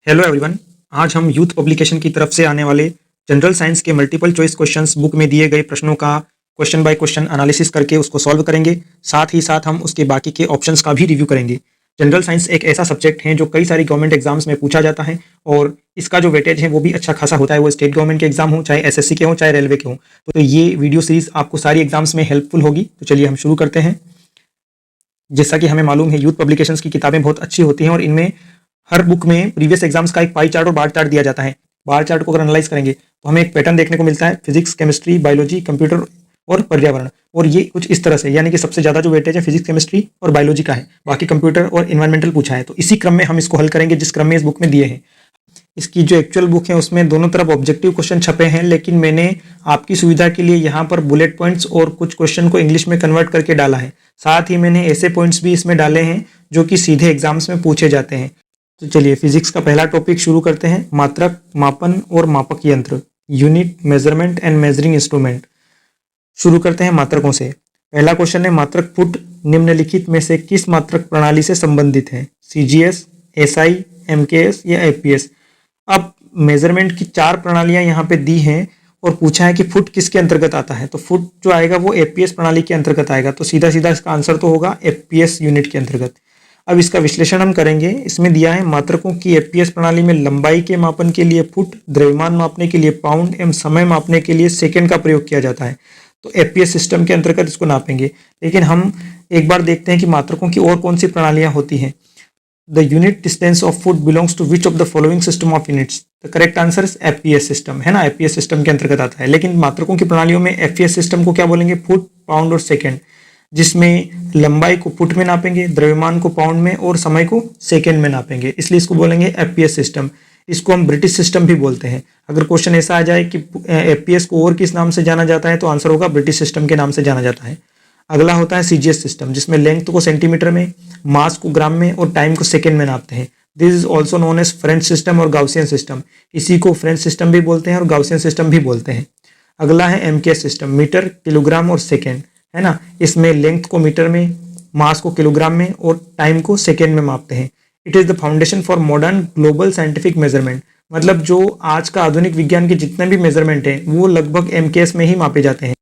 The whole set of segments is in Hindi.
Hello everyone. आज हम यूथ पब्लिकेशन की तरफ से आने वाले जनरल साइंस के मल्टीपल चॉइस क्वेश्चंस बुक में दिए गए प्रश्नों का क्वेश्चन बाय क्वेश्चन एनालिसिस करके उसको सॉल्व करेंगे। साथ ही साथ हम उसके बाकी के ऑप्शंस का भी रिव्यू करेंगे। जनरल साइंस एक ऐसा सब्जेक्ट है जो कई सारी गवर्नमेंट एग्जाम्स में पूछा जाता है और इसका जो वेटेज है वो भी अच्छा खासा होता है। वो स्टेट गवर्नमेंट के एग्जाम हो, चाहे एसएससी के हो, चाहे रेलवे के हो। तो ये वीडियो सीरीज आपको सारी एग्जाम्स में हेल्पफुल होगी। तो चलिए हम शुरू करते हैं। जैसा कि हमें मालूम है, यूथ पब्लिकेशंस की किताबें बहुत अच्छी होती हैं और इनमें हर बुक में प्रीवियस एग्जाम्स का एक पाई चार्ट और बार चार्ट दिया जाता है। बार चार्ट को अगर एनालाइज करेंगे तो हमें एक पैटर्न देखने को मिलता है, फिजिक्स, केमिस्ट्री, बायोलॉजी, कंप्यूटर और पर्यावरण। और ये कुछ इस तरह से, यानी कि सबसे ज्यादा जो वेटेज है फिजिक्स, केमिस्ट्री और बायोलॉजी का है, बाकी कंप्यूटर और इन्वायरमेंटल पूछा है। तो इसी क्रम में हम इसको हल करेंगे जिस क्रम में इस बुक में दिए हैं। इसकी जो एक्चुअल बुक है उसमें दोनों तरफ ऑब्जेक्टिव क्वेश्चन छपे हैं, लेकिन मैंने आपकी सुविधा के लिए यहाँ पर बुलेट पॉइंट्स और कुछ क्वेश्चन को इंग्लिश में कन्वर्ट करके डाला है। साथ ही मैंने ऐसे पॉइंट्स भी इसमें डाले हैं जो कि सीधे एग्जाम्स में पूछे जाते हैं। तो चलिए फिजिक्स का पहला टॉपिक शुरू करते हैं। मात्रक, मापन और मापक यंत्र, unit, measurement and measuring instrument. शुरू करते हैं मात्रकों से। पहला क्वेश्चन है, मात्रक फुट निम्नलिखित में से किस मात्रक प्रणाली से संबंधित है? सीजीएस, एसआई, एमकेएस या एपीएस। अब मेजरमेंट की 4 प्रणालियां यहाँ पे दी हैं और पूछा है कि फुट किसके अंतर्गत आता है। तो फुट जो आएगा वो एपीएस प्रणाली के अंतर्गत आएगा। तो सीधा सीधा इसका आंसर तो होगा एपीएस यूनिट के अंतर्गत। अब इसका विश्लेषण हम करेंगे। इसमें दिया है मात्रकों की एपीएस प्रणाली में लंबाई के मापन के लिए फुट, द्रव्यमान मापने के लिए पाउंड एवं समय मापने के लिए सेकंड का प्रयोग किया जाता है। तो एपीएस सिस्टम के अंतर्गत इसको नापेंगे। लेकिन हम एक बार देखते हैं कि मात्रकों की और कौन सी प्रणालियां होती हैं। The unit distance of foot belongs to which of the following system of units? The correct answer is FPS system, है ना। FPS सिस्टम के अंतर्गत आता है। लेकिन मात्रकों की प्रणालियों में FPS सिस्टम को क्या बोलेंगे? फुट, पाउंड और सेकंड, जिसमें लंबाई को फुट में नापेंगे, द्रव्यमान को पाउंड में और समय को सेकंड में नापेंगे, इसलिए इसको बोलेंगे FPS सिस्टम। इसको हम ब्रिटिश सिस्टम भी बोलते हैं। अगर क्वेश्चन ऐसा आ जाए कि FPS को और किस नाम से जाना जाता है तो आंसर होगा ब्रिटिश सिस्टम के नाम से जाना जाता है। अगला होता है सीजीएस सिस्टम, जिसमें लेंथ को सेंटीमीटर में, मास को ग्राम में और टाइम को सेकंड में नापते हैं। This is also known as French system और गाउसियन सिस्टम। इसी को फ्रेंच सिस्टम भी बोलते हैं और गाउसियन सिस्टम भी बोलते हैं। अगला है एमकेएस सिस्टम, मीटर, किलोग्राम और सेकेंड, है ना। इसमें लेंथ को मीटर में, मास को किलोग्राम में और टाइम को सेकेंड में मापते हैं। It is the foundation for modern global scientific measurement. मतलब जो आज का आधुनिक विज्ञान के जितने भी मेजरमेंट हैं वो लगभग एमकेएस में ही मापे जाते हैं।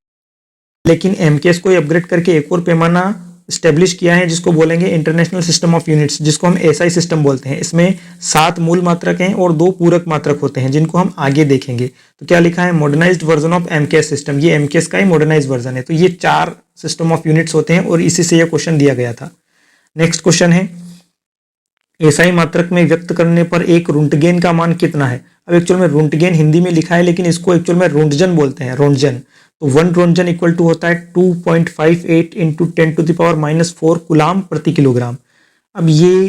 लेकिन एमकेएस को अपग्रेड करके एक और पैमाना स्टेब्लिश किया है जिसको बोलेंगे इंटरनेशनल सिस्टम ऑफ यूनिट्स, जिसको हम एसआई सिस्टम बोलते हैं। इसमें 7 मूल मात्रक हैं और 2 पूरक मात्रक होते हैं जिनको हम आगे देखेंगे। तो क्या लिखा है? Modernised version of MKS system. ये एमकेएस का ही मॉडर्नाइज्ड वर्जन है। तो ये 4 सिस्टम ऑफ यूनिट्स होते हैं और इसी से यह क्वेश्चन दिया गया था। नेक्स्ट क्वेश्चन है, एसआई मात्रक में व्यक्त करने पर एक रुंटगेन का मान कितना है? अब एक्चुअल में रुंटगेन हिंदी में लिखा है लेकिन इसको एक्चुअल में रोंटजन बोलते हैं, रोंटजन। तो 1 रोंटजन इक्वल टू होता है 2.58 इंटू 10⁻⁻⁴ कुलाम प्रति किलोग्राम। अब ये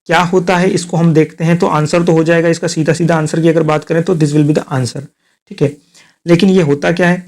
क्या होता है इसको हम देखते हैं। तो आंसर तो हो जाएगा इसका सीधा सीधा आंसर की अगर बात करें तो this will be the answer, ठीक है। लेकिन ये होता क्या है?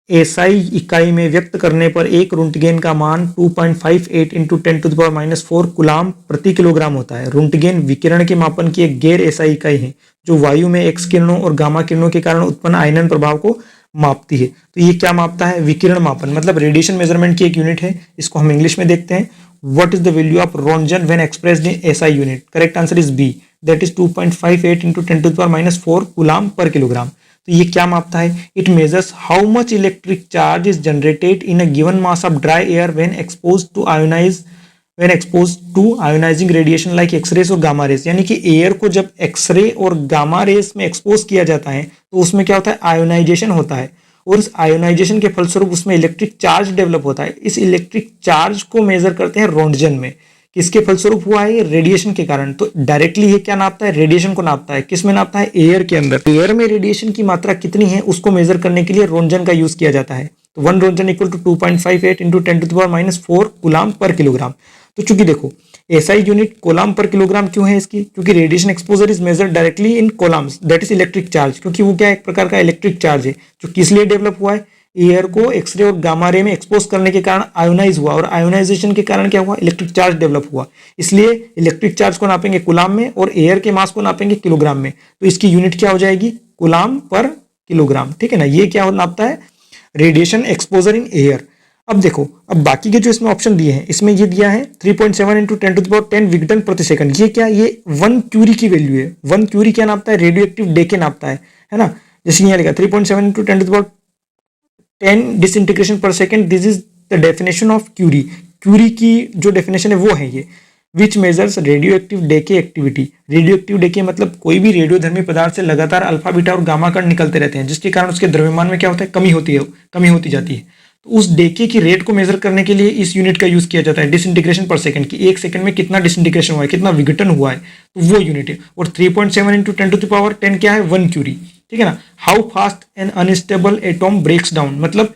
एसआई इकाई में व्यक्त करने पर एक रुंटगेन का मान 2.58 इंटू 10⁻⁴ कुलाम प्रति किलोग्राम होता है। रुंटगेन विकिरण के मापन की एक गैर एसआई इकाई है जो वायु में एक्स किरणों और गामा किरणों के कारण उत्पन्न आयनन प्रभाव को मापती है। तो ये क्या मापता है? विकिरण मापन, मतलब रेडिएशन मेजरमेंट की एक यूनिट है। इसको हम इंग्लिश में देखते हैं। What is the value of roentgen when expressed in SI unit? Correct answer is B, that is 2.58 into 10⁻⁴ coulomb per kilogram. तो ये क्या मापता है? It measures how much electric charge is generated in a given mass of dry air when expose to ionising radiation like X rays और गामा रेज। यानी कि एयर को जब एक्सरे और गामा रेज में एक्सपोज किया जाता है तो उसमें क्या होता है? आयोनाइजेशन होता है और इस आयोनाइजेशन के फलस्वरूप उसमें इलेक्ट्रिक चार्ज डेवलप होता है। इस इलेक्ट्रिक चार्ज को मेजर करते हैं रोंटजन में। किसके फलस्वरूप हुआ है? रेडिएशन के कारण। तो डायरेक्टली ये क्या नापता है? रेडिएशन को नापता है। किस में नापता है? एयर के अंदर। एयर में रेडिएशन की मात्रा कितनी है उसको मेजर करने के लिए रोंटजन का यूज किया जाता है। तो 1 roentgen equal to 2.58 into 10⁻⁴ coulomb per kilogram. तो चूंकि देखो एसआई यूनिट कोलाम पर किलोग्राम क्यों है इसकी? क्योंकि radiation exposure is measured directly in Coulomb's, that is electric charge. क्योंकि वो क्या एक प्रकार का इलेक्ट्रिक चार्ज है जो किस लिए डेवलप हुआ है? एयर को एक्सरे और गामा रे में एक्सपोज करने के कारण आयोनाइज हुआ और आयोनाइजेशन के कारण क्या हुआ? इलेक्ट्रिक चार्ज डेवलप हुआ। इसलिए इलेक्ट्रिक चार्ज को नापेंगे कुलाम में और एयर के मास को नापेंगे किलोग्राम में। तो इसकी यूनिट क्या हो जाएगी? कुलाम पर किलोग्राम, ठीक है ना। ये क्या नापता है? Radiation exposure in air. अब देखो, अब बाकी के जो इसमें ऑप्शन दिए हैं, इसमें ये दिया है 3.7 इंटू 10⁻10 विघटन प्रति सेकंड। ये क्या, ये 1 क्यूरी की वैल्यू है। 1 क्यूरी क्या नापता है, रेडियो एक्टिव डेके नापता है ना। जैसे यहाँ लिखा 3.7 into 10⁻10 disintegration per second, this is the definition of curie. Curie की जो डेफिनेशन है वो है ये, which measures radio active decay activity. Radio active decay मतलब कोई भी रेडियोधर्मी पदार्थ से लगातार अल्फा बीटा और गामा कण निकलते रहते हैं, जिसके कारण उसके द्रव्यमान में क्या होता है, कमी होती जाती है। तो उस डेके की रेट को मेजर करने के लिए इस यूनिट का यूज किया जाता है, डिसइंटीग्रेशन पर सेकंड की। एक सेकंड में कितना डिसइंटीग्रेशन हुआ है, कितना विघटन हुआ है, तो वो यूनिट है। और 3.7 इंटू 10⁻10 क्या है, 1 क्यूरी, ठीक है ना। How fast an unstable atom breaks down, मतलब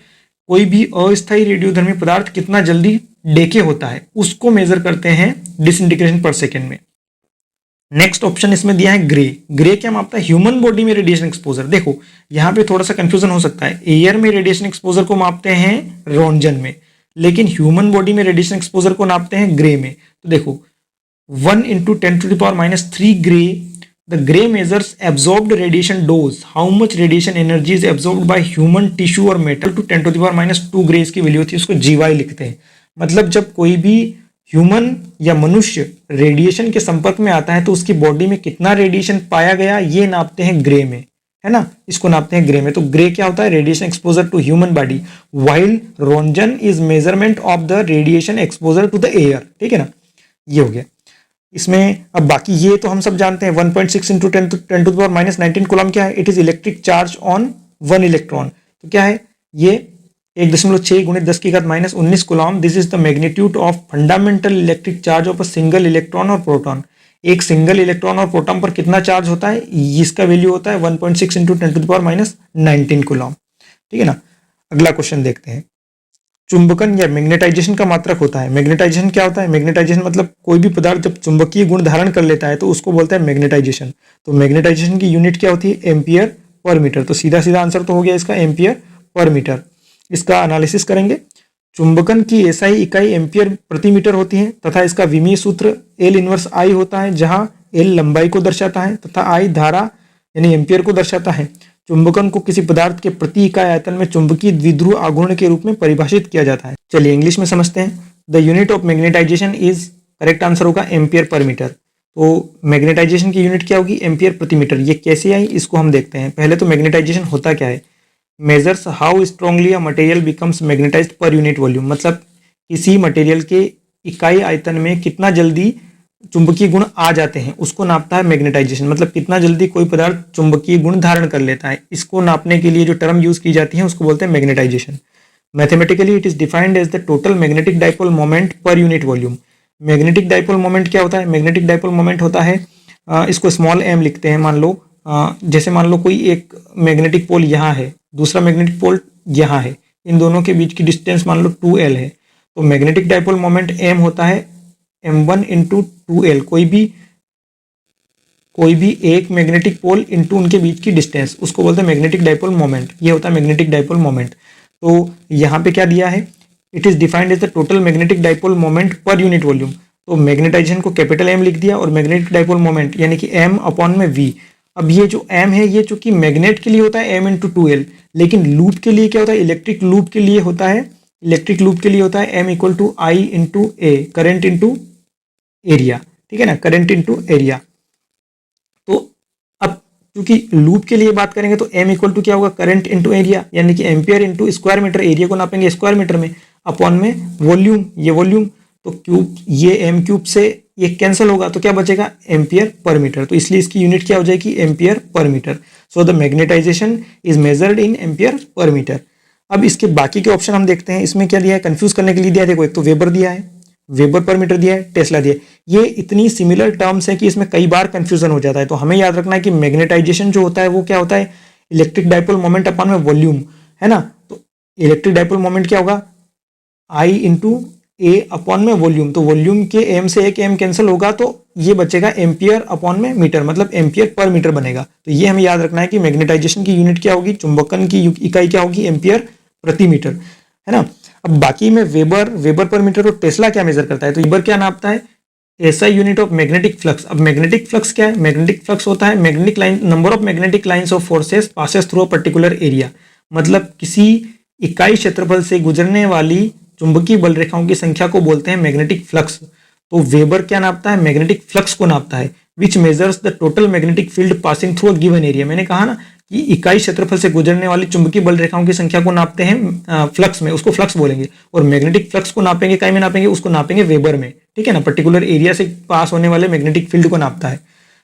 कोई भी अस्थायी रेडियोधर्मी पदार्थ कितना जल्दी डेके होता है, उसको मेजर करते हैं डिसइंटीग्रेशन पर सेकंड में। नेक्स्ट ऑप्शन इसमें दिया है ग्रे। ग्रे क्या मापता है, ह्यूमन बॉडी में रेडिएशन एक्सपोजर। देखो यहां पे थोड़ा सा कंफ्यूजन हो सकता है, एयर में रेडिएशन एक्सपोजर को मापते हैं रोंजन में, लेकिन ह्यूमन बॉडी में रेडिएशन एक्सपोजर को नापते हैं ग्रे में। तो देखो 1 into 10⁻³ grey, the grey measures absorbed radiation dose, how much radiation energy is absorbed by human tissue और मेटल टू 10⁻² ग्रे इसकी वैल्यू होती है, उसको जीवाई लिखते हैं। मतलब जब कोई भी ह्यूमन या मनुष्य रेडिएशन के संपर्क में आता है तो उसकी बॉडी में कितना रेडिएशन पाया गया, ये नापते हैं ग्रे में, है ना, इसको नापते हैं ग्रे में। तो ग्रे क्या होता है, radiation exposure to human body, while roentgen is measurement of the radiation exposure to the air, ठीक है ना। ये हो गया इसमें। अब बाकी ये तो हम सब जानते हैं, 1.6 इंटू 10⁻19 कूलम क्या है, it is electric charge on 1 electron. तो क्या है ये 1.6 गुणित 10⁻−19 coulomb. This is the magnitude of fundamental electric charge of a single electron और प्रोटॉन। एक सिंगल इलेक्ट्रॉन और प्रोटॉन पर कितना चार्ज होता है, इसका वैल्यू होता है 1.6 इंटू 10⁻19 कूलम, ठीक है ना। अगला क्वेश्चन देखते हैं। चुंबकन या मैग्नेटाइजेशन का मात्रक होता है। मैग्नेटाइजेशन क्या होता है, मैग्नेटाइजेशन मतलब कोई भी पदार्थ जब चुंबकीय गुण धारण कर लेता है तो उसको बोलते हैं मैग्नेटाइजेशन। तो मैग्नेटाइजेशन की यूनिट क्या होती है, एम्पियर पर मीटर। तो सीधा सीधा आंसर तो हो गया इसका, एम्पियर पर मीटर। इसका एनालिसिस करेंगे। चुंबकन की एसआई इकाई एम्पियर प्रति मीटर होती है तथा इसका विमीय सूत्र एल इनवर्स आई होता है, जहां एल लंबाई को दर्शाता है तथा आई धारा यानी एम्पियर को दर्शाता है। चुंबकन को किसी पदार्थ के प्रति इकाई आयतन में चुंबकीय द्विध्रुव आघूर्ण के रूप में परिभाषित किया जाता है। चलिए इंग्लिश में समझते हैं। The unit of magnetization is, correct answer होगा एम्पियर पर मीटर। तो मैग्नेटाइजेशन की यूनिट क्या होगी, एम्पियर प्रति मीटर। ये कैसे आई इसको हम देखते हैं। पहले तो मैग्नेटाइजेशन होता क्या है, measures how strongly a material becomes magnetised पर यूनिट वॉल्यूम। मतलब किसी मटेरियल के इकाई आयतन में कितना जल्दी चुंबकीय गुण आ जाते हैं, उसको नापता है मैग्नेटाइजेशन। मतलब कितना जल्दी कोई पदार्थ चुंबकीय गुण धारण कर लेता है, इसको नापने के लिए जो टर्म यूज की जाती है उसको बोलते हैं magnetisation. Mathematically it is defined as the total magnetic dipole moment per unit volume. Magnetic dipole moment क्या होता है, मैग्नेटिक डाइपोल मोमेंट होता है, इसको स्मॉल एम लिखते हैं। मान लो जैसे मान लो कोई एक मैग्नेटिक पोल यहाँ है, दूसरा मैग्नेटिक पोल यहाँ है, इन दोनों के बीच की डिस्टेंस मान लो 2L है। तो मैग्नेटिक डाइपोल मोमेंट m होता है m1 इंटू 2L। कोई भी एक मैग्नेटिक पोल इंटू उनके बीच की डिस्टेंस, उसको बोलते हैं मैग्नेटिक डाइपोल मोमेंट। ये होता है मैग्नेटिक डाइपोल मोमेंट। तो यहाँ पे क्या दिया है, it is defined as the total magnetic dipole moment per unit volume. तो मैग्नेटाइजेशन को कैपिटल M लिख दिया और मैग्नेटिक डाइपोल मोमेंट यानी कि m अपॉन में v। अब ये जो m है ये चूंकि मैग्नेट के लिए होता है m इंटू 2L, लेकिन लूप के लिए क्या होता है, इलेक्ट्रिक लूप के लिए होता है, इलेक्ट्रिक लूप के लिए होता है m equal to I into A, current into area, ठीक है ना, करंट इंटू एरिया। तो अब क्योंकि लूप के लिए बात करेंगे तो m इक्वल टू क्या होगा, करंट इंटू एरिया, यानी कि ampere into square metre. Area को नापेंगे स्क्वायर मीटर में, अपॉन में वॉल्यूम, ये वॉल्यूम। तो क्यूब, ये m क्यूब से ये कैंसिल होगा तो क्या बचेगा, एम्पियर पर मीटर। तो इसलिए इसकी यूनिट क्या हो जाएगी, ampere per metre. So the magnetisation is measured in ampere per metre. अब इसके बाकी के ऑप्शन हम देखते हैं। इसमें क्या दिया है, कंफ्यूज करने के लिए दिया है। देखो एक तो वेबर दिया है, वेबर पर मीटर दिया है, टेस्ला दिया है। ये इतनी सिमिलर टर्म्स है कि इसमें कई बार कंफ्यूजन हो जाता है। तो हमें याद रखना है कि मैग्नेटाइजेशन जो होता है वो क्या होता है, इलेक्ट्रिक डाइपोल मोमेंट अपॉन में वॉल्यूम, है ना। तो इलेक्ट्रिक डाइपोल मोमेंट क्या होगा, आई इंटू ए अपॉन में वॉल्यूम। तो वॉल्यूम के एम से एक एम कैंसिल होगा तो ये बचेगा एम्पियर अपॉन में मीटर, मतलब एम्पियर पर मीटर बनेगा। तो ये हमें याद रखना है कि मैग्नेटाइजेशन की यूनिट क्या होगी, चुंबकन की इकाई क्या होगी, एम्पियर प्रति मीटर, है ना। अब बाकी में वेबर पर मीटर और टेस्ला क्या मेजर करता है, तो वेबर क्या नापता है, SI unit of magnetic flux. अब मैग्नेटिक फ्लक्स क्या है, मैग्नेटिक फ्लक्स होता है magnetic line, number of magnetic lines of forces passes through a particular area. मतलब किसी इकाई क्षेत्रफल से गुजरने वाली चुंबकीय बल रेखाओं की संख्या को बोलते हैं मैग्नेटिक फ्लक्स। तो वेबर क्या नापता है? मैग्नेटिक फ्लक्स को नापता है। विच measures the total magnetic field passing through a given area. मैंने कहा ना कि इकाई क्षेत्रफल से गुजरने वाली चुंबकीय बल रेखाओं की संख्या को नापते हैं फ्लक्स में, उसको फ्लक्स बोलेंगे। और मैग्नेटिक फ्लक्स को नापेंगे काय में नापेंगे? उसको नापेंगे वेबर में, ठीक है ना। पर्टिकुलर एरिया से पास होने वाले मैग्नेटिक फील्ड को नापता है।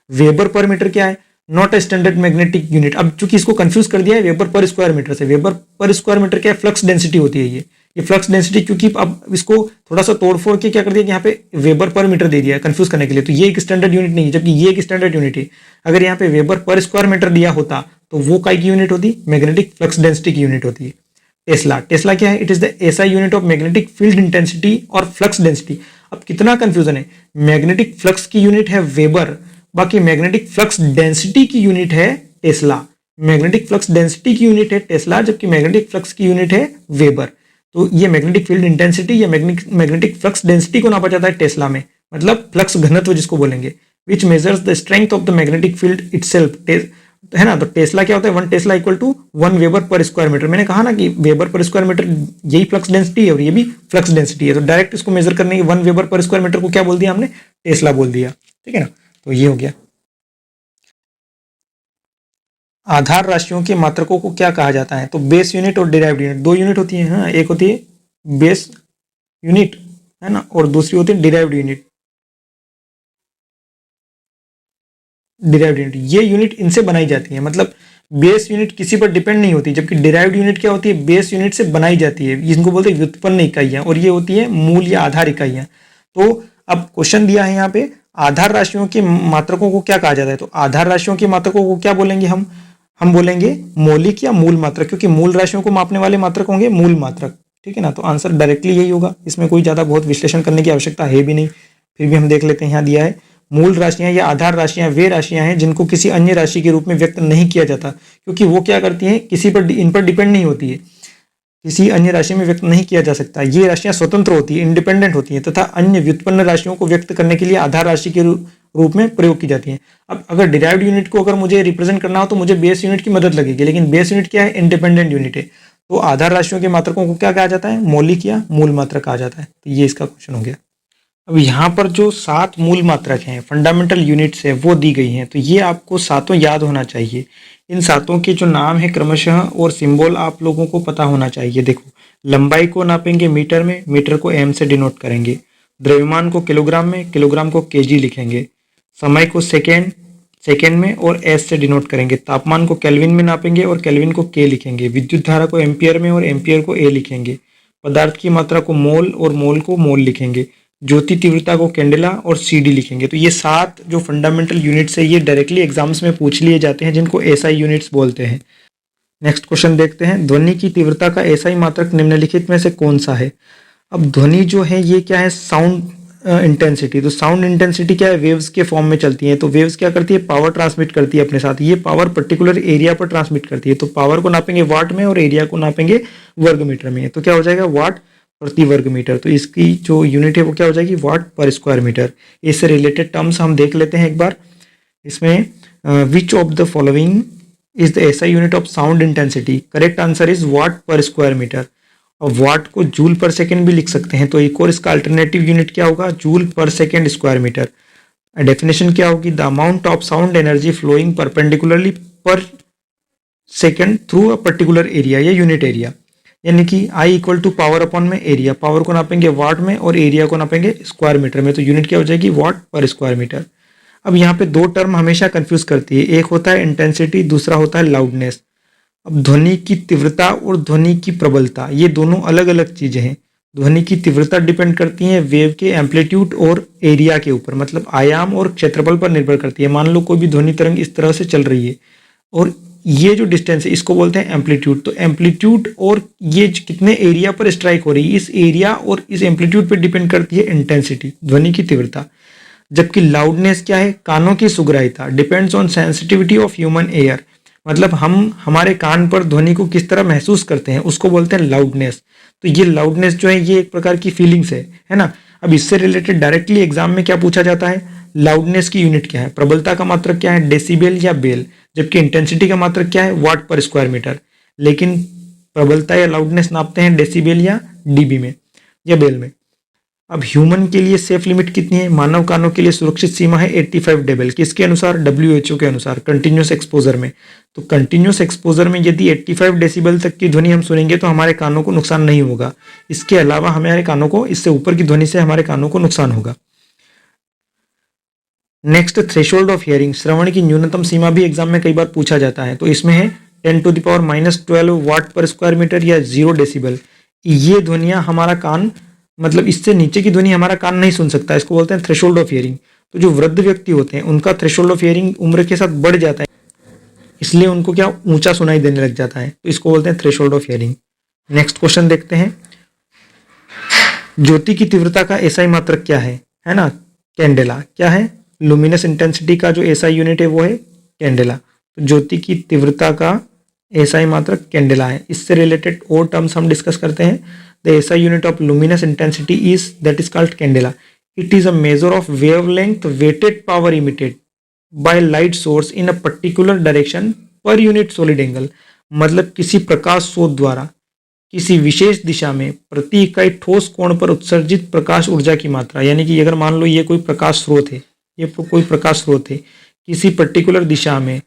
वेबर पर मीटर क्या है? Not a standard magnetic unit. अब चूंकि इसको कंफ्यूज कर दिया है वेबर पर स्क्वायर मीटर से। वेबर पर स्क्वायर मीटर क्या है? फ्लक्स डेंसिटी होती है ये फ्लक्स डेंसिटी, क्योंकि अब इसको थोड़ा सा तोड़फोड़ के क्या कर दिया कि यहाँ पे वेबर पर मीटर दे दिया है कंफ्यूज करने के लिए। तो ये एक स्टैंडर्ड यूनिट नहीं है, जबकि ये एक स्टैंडर्ड यूनिट है। अगर यहाँ पे वेबर पर स्क्वायर मीटर दिया होता तो वो काय की यूनिट होती? मैग्नेटिक फ्लक्स डेंसिटी की यूनिट होती है। टेस्ला, टेस्ला क्या है? It is the SI unit of magnetic field intensity और फ्लक्स डेंसिटी। अब कितना कंफ्यूजन है, मैग्नेटिक फ्लक्स की यूनिट है वेबर, बाकी मैग्नेटिक फ्लक्स डेंसिटी की यूनिट है टेस्ला। मैग्नेटिक फ्लक्स डेंसिटी की यूनिट है टेस्ला, जबकि मैग्नेटिक फ्लक्स की यूनिट है वेबर। तो ये मैग्नेटिक फील्ड इंटेंसिटी या मैग्नेटिक फ्लक्स डेंसिटी को नापा जाता है टेस्ला में, मतलब फ्लक्स घनत्व जिसको बोलेंगे। Which measures the strength of the magnetic field itself, है ना। तो टेस्ला क्या होता है? 1 tesla equal to 1 weber per square metre. मैंने कहा ना कि वेबर पर स्क्वायर मीटर यही फ्लक्स डेंसिटी है और ये भी फ्लक्स डेंसिटी है। तो डायरेक्ट इसको मेजर करने की 1 वेबर पर स्क्वायर मीटर को क्या बोल दिया हमने? टेस्ला बोल दिया, ठीक है ना। तो ये हो गया। आधार राशियों के मात्रकों को क्या कहा जाता है? तो बेस यूनिट और डिराइव्ड यूनिट, दो यूनिट होती है। हाँ, एक होती है बेस यूनिट, है ना, और दूसरी होती है डिराइव्ड यूनिट। डिराइव्ड यूनिट, ये यूनिट इनसे बनाई जाती है, मतलब बेस यूनिट किसी पर डिपेंड नहीं होती, जबकि डिराइव्ड यूनिट क्या होती है? बेस यूनिट से बनाई जाती है। इनको बोलते हैं व्युत्पन्न इकाइयां, और ये होती है मूल या आधार इकाइयां। तो अब क्वेश्चन दिया है यहाँ पे, आधार राशियों के मात्रकों को क्या कहा जाता है? तो आधार राशियों के मात्रकों को क्या बोलेंगे हम बोलेंगे मौलिक या मूल मात्रक, क्योंकि मूल राशियों को मापने वाले मात्रक होंगे मूल मात्रक, ठीक है ना। तो आंसर डायरेक्टली यही होगा, इसमें कोई ज्यादा बहुत विश्लेषण करने की आवश्यकता है भी नहीं। फिर भी हम देख लेते हैं, यहाँ दिया है मूल राशियां या आधार राशियां वे राशियां हैं जिनको किसी अन्य राशि के रूप में व्यक्त नहीं किया जाता, क्योंकि वो क्या करती हैं? किसी पर इन पर डिपेंड नहीं होती है, किसी अन्य राशि में व्यक्त नहीं किया जा सकता। ये राशियां स्वतंत्र होती है, इंडिपेंडेंट होती हैं, तथा अन्य व्युत्पन्न राशियों को व्यक्त करने के लिए आधार राशि के रूप में प्रयोग की जाती हैं। अब अगर डिराइव्ड यूनिट को अगर मुझे रिप्रेजेंट करना हो तो मुझे बेस यूनिट की मदद लगेगी, लेकिन बेस यूनिट क्या है? इंडिपेंडेंट यूनिट है। तो आधार राशियों के मात्रकों को क्या कहा जाता है? मौलिक या मूल मात्रक कहा जाता है। तो ये इसका क्वेश्चन हो गया। अब यहाँ पर जो 7 मूल मात्रक हैं, फंडामेंटल यूनिट्स है, वो दी गई हैं। तो ये आपको सातों याद होना चाहिए। इन सातों के जो नाम है क्रमशः और सिंबल आप लोगों को पता होना चाहिए। देखो, लंबाई को नापेंगे मीटर में, मीटर को एम से डिनोट करेंगे। द्रव्यमान को किलोग्राम में, किलोग्राम को केजी लिखेंगे। समय को सेकेंड, सेकेंड में और एस से डिनोट करेंगे। तापमान को केल्विन में नापेंगे और केल्विन को के लिखेंगे। विद्युत धारा को एम्पियर में और एम्पियर को ए लिखेंगे। पदार्थ की मात्रा को मोल और मोल को मोल लिखेंगे। ज्योति तीव्रता को कैंडेला और सीडी लिखेंगे। तो ये 7 जो फंडामेंटल यूनिट्स है, ये डायरेक्टली एग्जाम्स में पूछ लिए जाते हैं, जिनको एसआई यूनिट्स बोलते हैं। नेक्स्ट क्वेश्चन देखते हैं, ध्वनि की तीव्रता का एसआई मात्रक निम्नलिखित में से कौन सा है? अब ध्वनि जो है ये क्या है? Sound intensity. तो साउंड इंटेंसिटी क्या है? वेव्स के फॉर्म में चलती है। तो वेव्स क्या करती है? पावर ट्रांसमिट करती है अपने साथ। ये पावर पर्टिकुलर एरिया पर ट्रांसमिट करती है। तो पावर को नापेंगे वाट में और एरिया को नापेंगे वर्ग मीटर में। तो क्या हो जाएगा? वाट प्रति वर्ग मीटर। तो इसकी जो यूनिट है वो क्या हो जाएगी? वाट पर स्क्वायर मीटर। इससे रिलेटेड टर्म्स हम देख लेते हैं एक बार। इसमें विच of the following is the SI unit of sound intensity? Correct answer is what पर स्क्वायर मीटर। और वाट को जूल पर सेकेंड भी लिख सकते हैं। तो एक और इसका अल्टरनेटिव यूनिट क्या होगा? Joule per second square metre. Definition क्या होगी? The amount of sound energy flowing perpendicularly per second through a particular area या यूनिट एरिया, यानी कि I equal to power upon में एरिया। पावर को नापेंगे वाट में और एरिया को नापेंगे स्क्वायर मीटर में। तो यूनिट क्या हो जाएगी? वाट पर स्क्वायर मीटर। अब यहाँ पे दो टर्म हमेशा कंफ्यूज करती है, एक होता है इंटेंसिटी, दूसरा होता है लाउडनेस। अब ध्वनि की तीव्रता और ध्वनि की प्रबलता, ये दोनों अलग अलग चीजें हैं। ध्वनि की तीव्रता डिपेंड करती है वेव के एम्पलीट्यूड और एरिया के ऊपर, मतलब आयाम और क्षेत्रफल पर निर्भर करती है। मान लो कोई भी ध्वनि तरंग इस तरह से चल रही है और ये जो डिस्टेंस है इसको बोलते हैं एम्पलीट्यूड। तो एम्पलीट्यूड और ये कितने एरिया पर स्ट्राइक हो रही है, इस एरिया और इस एम्पलीट्यूड पर डिपेंड करती है इंटेंसिटी, ध्वनि की तीव्रता। जबकि लाउडनेस क्या है? कानों की सुग्राह्यता, depends on sensitivity of human ear, मतलब हम हमारे कान पर ध्वनि को किस तरह महसूस करते हैं उसको बोलते हैं लाउडनेस। तो ये लाउडनेस जो है ये एक प्रकार की फीलिंग्स है ना। अब इससे रिलेटेड डायरेक्टली एग्जाम में क्या पूछा जाता है? लाउडनेस की यूनिट क्या है? प्रबलता का मात्रक क्या है? डेसिबल या बेल। जबकि इंटेंसिटी का मात्रक क्या है? वाट पर स्क्वायर मीटर। लेकिन प्रबलता या लाउडनेस नापते हैं डेसिबल या डीबी में। या बेल में। अब ह्यूमन के लिए सेफ लिमिट कितनी है? मानव कानों के लिए सुरक्षित सीमा है 85 डेबल। किसके अनुसार? WHO के अनुसार, कंटिन्यूस एक्सपोजर में। तो कंटिन्यूस एक्सपोजर में यदि 85 डेसिबल तक की ध्वनि हम सुनेंगे तो हमारे कानों को नुकसान नहीं होगा। इसके अलावा हमारे कानों को, इससे ऊपर की ध्वनि से हमारे कानों को नुकसान होगा। नेक्स्ट, थ्रेशोल्ड ऑफ हियरिंग, श्रवण की न्यूनतम सीमा भी एग्जाम में कई बार पूछा जाता है। तो इसमें है 10⁻⁻12 वाट पर स्क्वायर मीटर या 0 डेसिबल। ये ध्वनियां हमारा कान, मतलब इससे नीचे की ध्वनि हमारा कान नहीं सुन सकता, इसको बोलते हैं थ्रेशोल्ड ऑफ हियरिंग। तो जो वृद्ध व्यक्ति होते हैं उनका थ्रेशोल्ड ऑफ हियरिंग उम्र के साथ बढ़ जाता है, इसलिए उनको क्या ऊंचा सुनाई देने लग जाता है, तो इसको बोलते हैं threshold of hearing. Next question देखते हैं, ज्योति की तीव्रता का एसआई मात्रक क्या है ना? कैंडेला। क्या है? लुमिनस इंटेंसिटी का जो एसआई यूनिट है वो है कैंडेला। तो ज्योति की तीव्रता का एसआई मात्रक कैंडेला है। इससे रिलेटेड और टर्म्स हम डिस्कस करते हैं। The SI unit of luminous intensity is that is called candela. It is a measure of wavelength weighted power emitted by light source in a particular direction per unit solid angle. मतलब किसी प्रकाश स्रोत द्वारा किसी विशेष दिशा में प्रति इकाई ठोस कोण पर उत्सर्जित प्रकाश ऊर्जा की मात्रा। यानी कि अगर मान लो ये कोई प्रकाश स्रोत है, ये कोई प्रकाश स्रोत है, किसी पर्टिकुलर दिशा में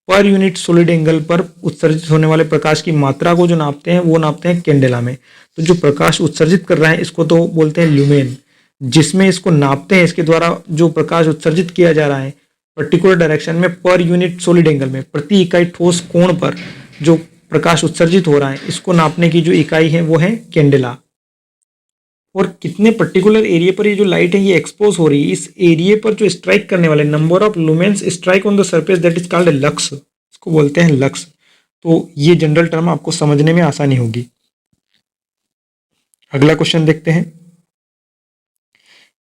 पर यूनिट सॉलिड एंगल पर उत्सर्जित होने वाले प्रकाश की मात्रा को जो नापते हैं वो नापते हैं कैंडेला में। तो जो प्रकाश उत्सर्जित कर रहा है इसको तो बोलते हैं ल्यूमेन। जिसमें इसको नापते हैं, इसके द्वारा जो प्रकाश उत्सर्जित किया जा रहा है पर्टिकुलर डायरेक्शन में पर यूनिट सॉलिड एंगल में प्रति इकाई ठोस कोण पर जो प्रकाश उत्सर्जित हो रहा है, इसको नापने की जो इकाई है वो है कैंडेला। और कितने पर्टिकुलर एरिया पर ये जो लाइट है ये एक्सपोज हो रही है, इस एरिया पर जो स्ट्राइक करने वाले number of lumens strike on the surface that is called lux, इसको बोलते हैं लक्स। तो ये जनरल टर्म आपको समझने में आसानी होगी। अगला क्वेश्चन देखते हैं,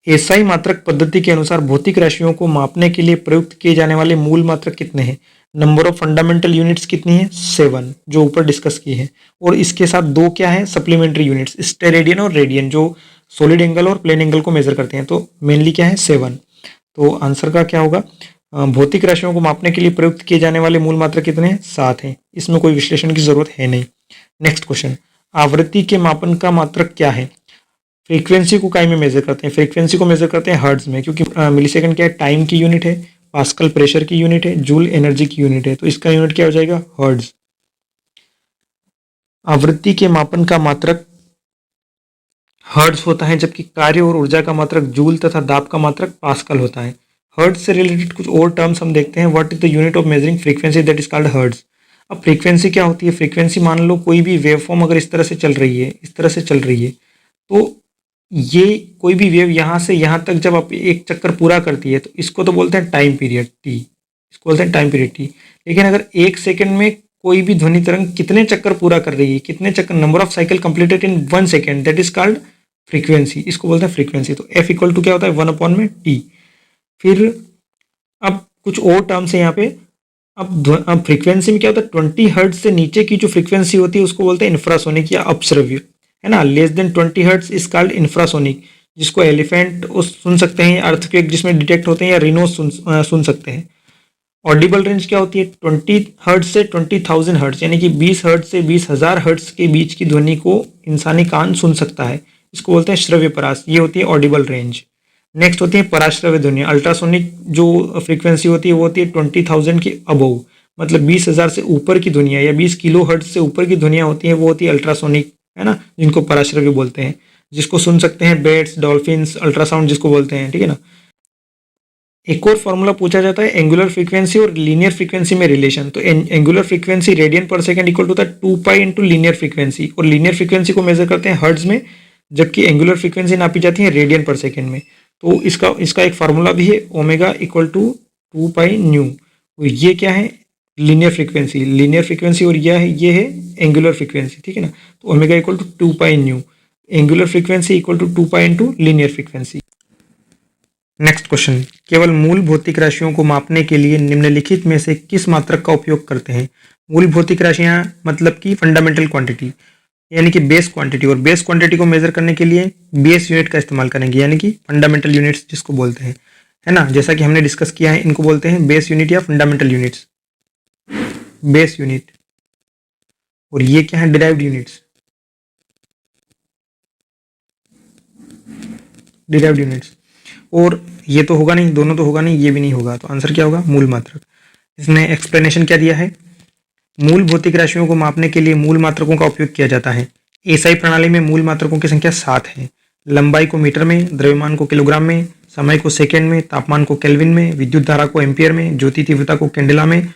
एसआई मात्रक पद्धति के अनुसार भौतिक राशियों को मापने के लिए प्रयुक्त किए जाने वाले मूल मात्रक कितने हैं? नंबर ऑफ फंडामेंटल यूनिट्स कितनी है? 7, जो ऊपर डिस्कस की है। और इसके साथ दो क्या है? सप्लीमेंट्री यूनिट्स, स्टेरेडियन और रेडियन, जो सॉलिड एंगल और प्लेन एंगल को मेजर करते हैं। तो मेनली क्या है? 7। तो आंसर का क्या होगा? भौतिक राशियों को मापने के लिए प्रयुक्त किए जाने वाले मूल मात्रक कितने हैं? 7 हैं। इसमें कोई विश्लेषण की जरूरत है नहीं। नेक्स्ट क्वेश्चन, आवृत्ति के मापन का मात्रक क्या है? फ्रीक्वेंसी को काय में मेजर करते हैं? फ्रीक्वेंसी को मेजर करते हैं हर्ट्ज में, क्योंकि मिलीसेकंड क्या है? टाइम की यूनिट है, पास्कल प्रेशर की यूनिट है, जूल एनर्जी की यूनिट है। तो इसका यूनिट क्या हो जाएगा? हर्ट्ज। आवृत्ति के मापन का मात्रक हर्ट्ज होता है, जबकि कार्य और ऊर्जा का मात्रक जूल तथा दाब का मात्रक पास्कल होता है। हर्ट्ज से रिलेटेड कुछ और टर्म्स हम देखते हैं। What is the unit of measuring frequency? That is called hertz. अब फ्रीक्वेंसी क्या होती है? फ्रीक्वेंसी, मान लो कोई भी वेव फॉर्म अगर इस तरह से चल रही है, इस तरह से चल रही है, तो ये कोई भी वेव यहाँ से यहाँ तक जब आप एक चक्कर पूरा करती है तो इसको तो बोलते हैं टाइम पीरियड टी, इसको बोलते हैं टाइम पीरियड टी। लेकिन अगर एक सेकंड में कोई भी ध्वनि तरंग कितने चक्कर पूरा कर रही है, कितने चक्कर, number of cycle completed in 1 second, that is called frequency, इसको बोलते हैं फ्रीक्वेंसी। तो एफ इक्वल टू क्या होता है? 1 में टी। फिर अब कुछ और टर्म्स है यहाँ पे। अब फ्रीक्वेंसी में क्या होता है? 20 हर्ट्ज से नीचे की जो फ्रीक्वेंसी होती है उसको बोलते हैं इंफ्रासोनिक या अपश्रव्य, है ना। Less than 20 hertz is called infrasonic, जिसको एलिफेंट सुन सकते हैं, अर्थक्वेक जिसमें डिटेक्ट होते हैं, या रिनोस सुन सकते हैं। ऑडिबल रेंज क्या होती है? 20 हर्ट्ज से 20,000 हर्ट्ज, यानी कि 20 हर्ट्ज से 20,000 हर्ट्ज के बीच की ध्वनि को इंसानी कान सुन सकता है, इसको बोलते हैं श्रव्य परास। ये होती है ऑडिबल रेंज। नेक्स्ट होती है पराश्रव्य ध्वनि। अल्ट्रासोनिक जो फ्रीक्वेंसी होती है वो होती है 20,000 के अबव, मतलब 20,000 से ऊपर की ध्वनियाँ या 20 किलो हर्ट्ज से ऊपर की ध्वनियाँ होती हैं, वो होती है अल्ट्रासोनिक, है ना, जिनको पराश्रव्य बोलते हैं, जिसको सुन सकते हैं बेट्स, डॉल्फिन्स, अल्ट्रासाउंड जिसको बोलते हैं, ठीक है ना। एक और फॉर्मूला पूछा जाता है एंगुलर फ्रीक्वेंसी और लीनियर फ्रीक्वेंसी में रिलेशन। तो एंगुलर फ्रीक्वेंसी रेडियन पर सेकंड इक्वल टू होता है 2 पाई इंटू लीनियर फ्रीक्वेंसी, और लीनियर फ्रीक्वेंसी को मेजर करते हैं हर्ट्ज में, जबकि एंगुलर फ्रीक्वेंसी नापी जाती है रेडियन पर सेकंड में। तो इसका एक फार्मूला भी है, omega equal to 2 pi nu. तो ये क्या है? लीनियर फ्रीक्वेंसी, और ये है एंगुलर फ्रीक्वेंसी, ठीक है ना। तो omega equal to 2 pi nu, angular frequency equal to 2 pi into linear frequency. Next question, केवल मूल भौतिक राशियों को मापने के लिए निम्नलिखित में से किस मात्रक का उपयोग करते हैं? मूल भौतिक राशियां मतलब कि फंडामेंटल क्वांटिटी, यानी कि बेस क्वांटिटी, और बेस क्वांटिटी को मेजर करने के लिए बेस यूनिट का इस्तेमाल करेंगे, यानी कि फंडामेंटल यूनिट्स जिसको बोलते हैं, है ना। जैसा कि हमने डिस्कस किया है, इनको बोलते हैं बेस यूनिट या फंडामेंटल यूनिट्स। बेस यूनिट, और ये क्या है? Derived units. Derived units. और ये तो होगा नहीं, दोनों तो होगा नहीं, ये भी नहीं होगा, तो आंसर क्या होगा? मूल मात्रक। इसने एक्सप्लेनेशन क्या दिया है? मूल भौतिक राशियों को मापने के लिए मूल मात्रकों का उपयोग किया जाता है। एसआई प्रणाली में मूल मात्रकों की संख्या 7 है। लंबाई को मीटर में, द्रव्यमान को किलोग्राम में, समय को सेकेंड में, तापमान को केल्विन में, विद्युत धारा को एम्पियर में, ज्योति तीव्रता को कैंडेला में,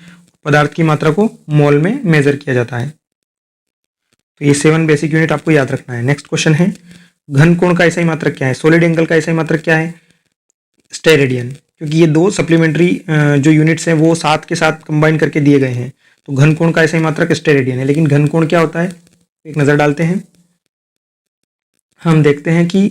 पदार्थ की मात्रा को मोल में मेजर किया जाता है। तो ये 7 बेसिक यूनिट आपको याद रखना है। नेक्स्ट क्वेश्चन है, घन कोण का एसआई मात्रक क्या है? सॉलिड एंगल का एसआई मात्रक क्या है? स्टेरेडियन। क्योंकि ये दो सप्लीमेंट्री जो यूनिट्स हैं वो साथ के साथ कंबाइन करके दिए गए हैं, तो घन कोण का एसआई मात्रक स्टेरेडियन है। लेकिन घन कोण क्या होता है, एक नजर डालते हैं। हम देखते हैं कि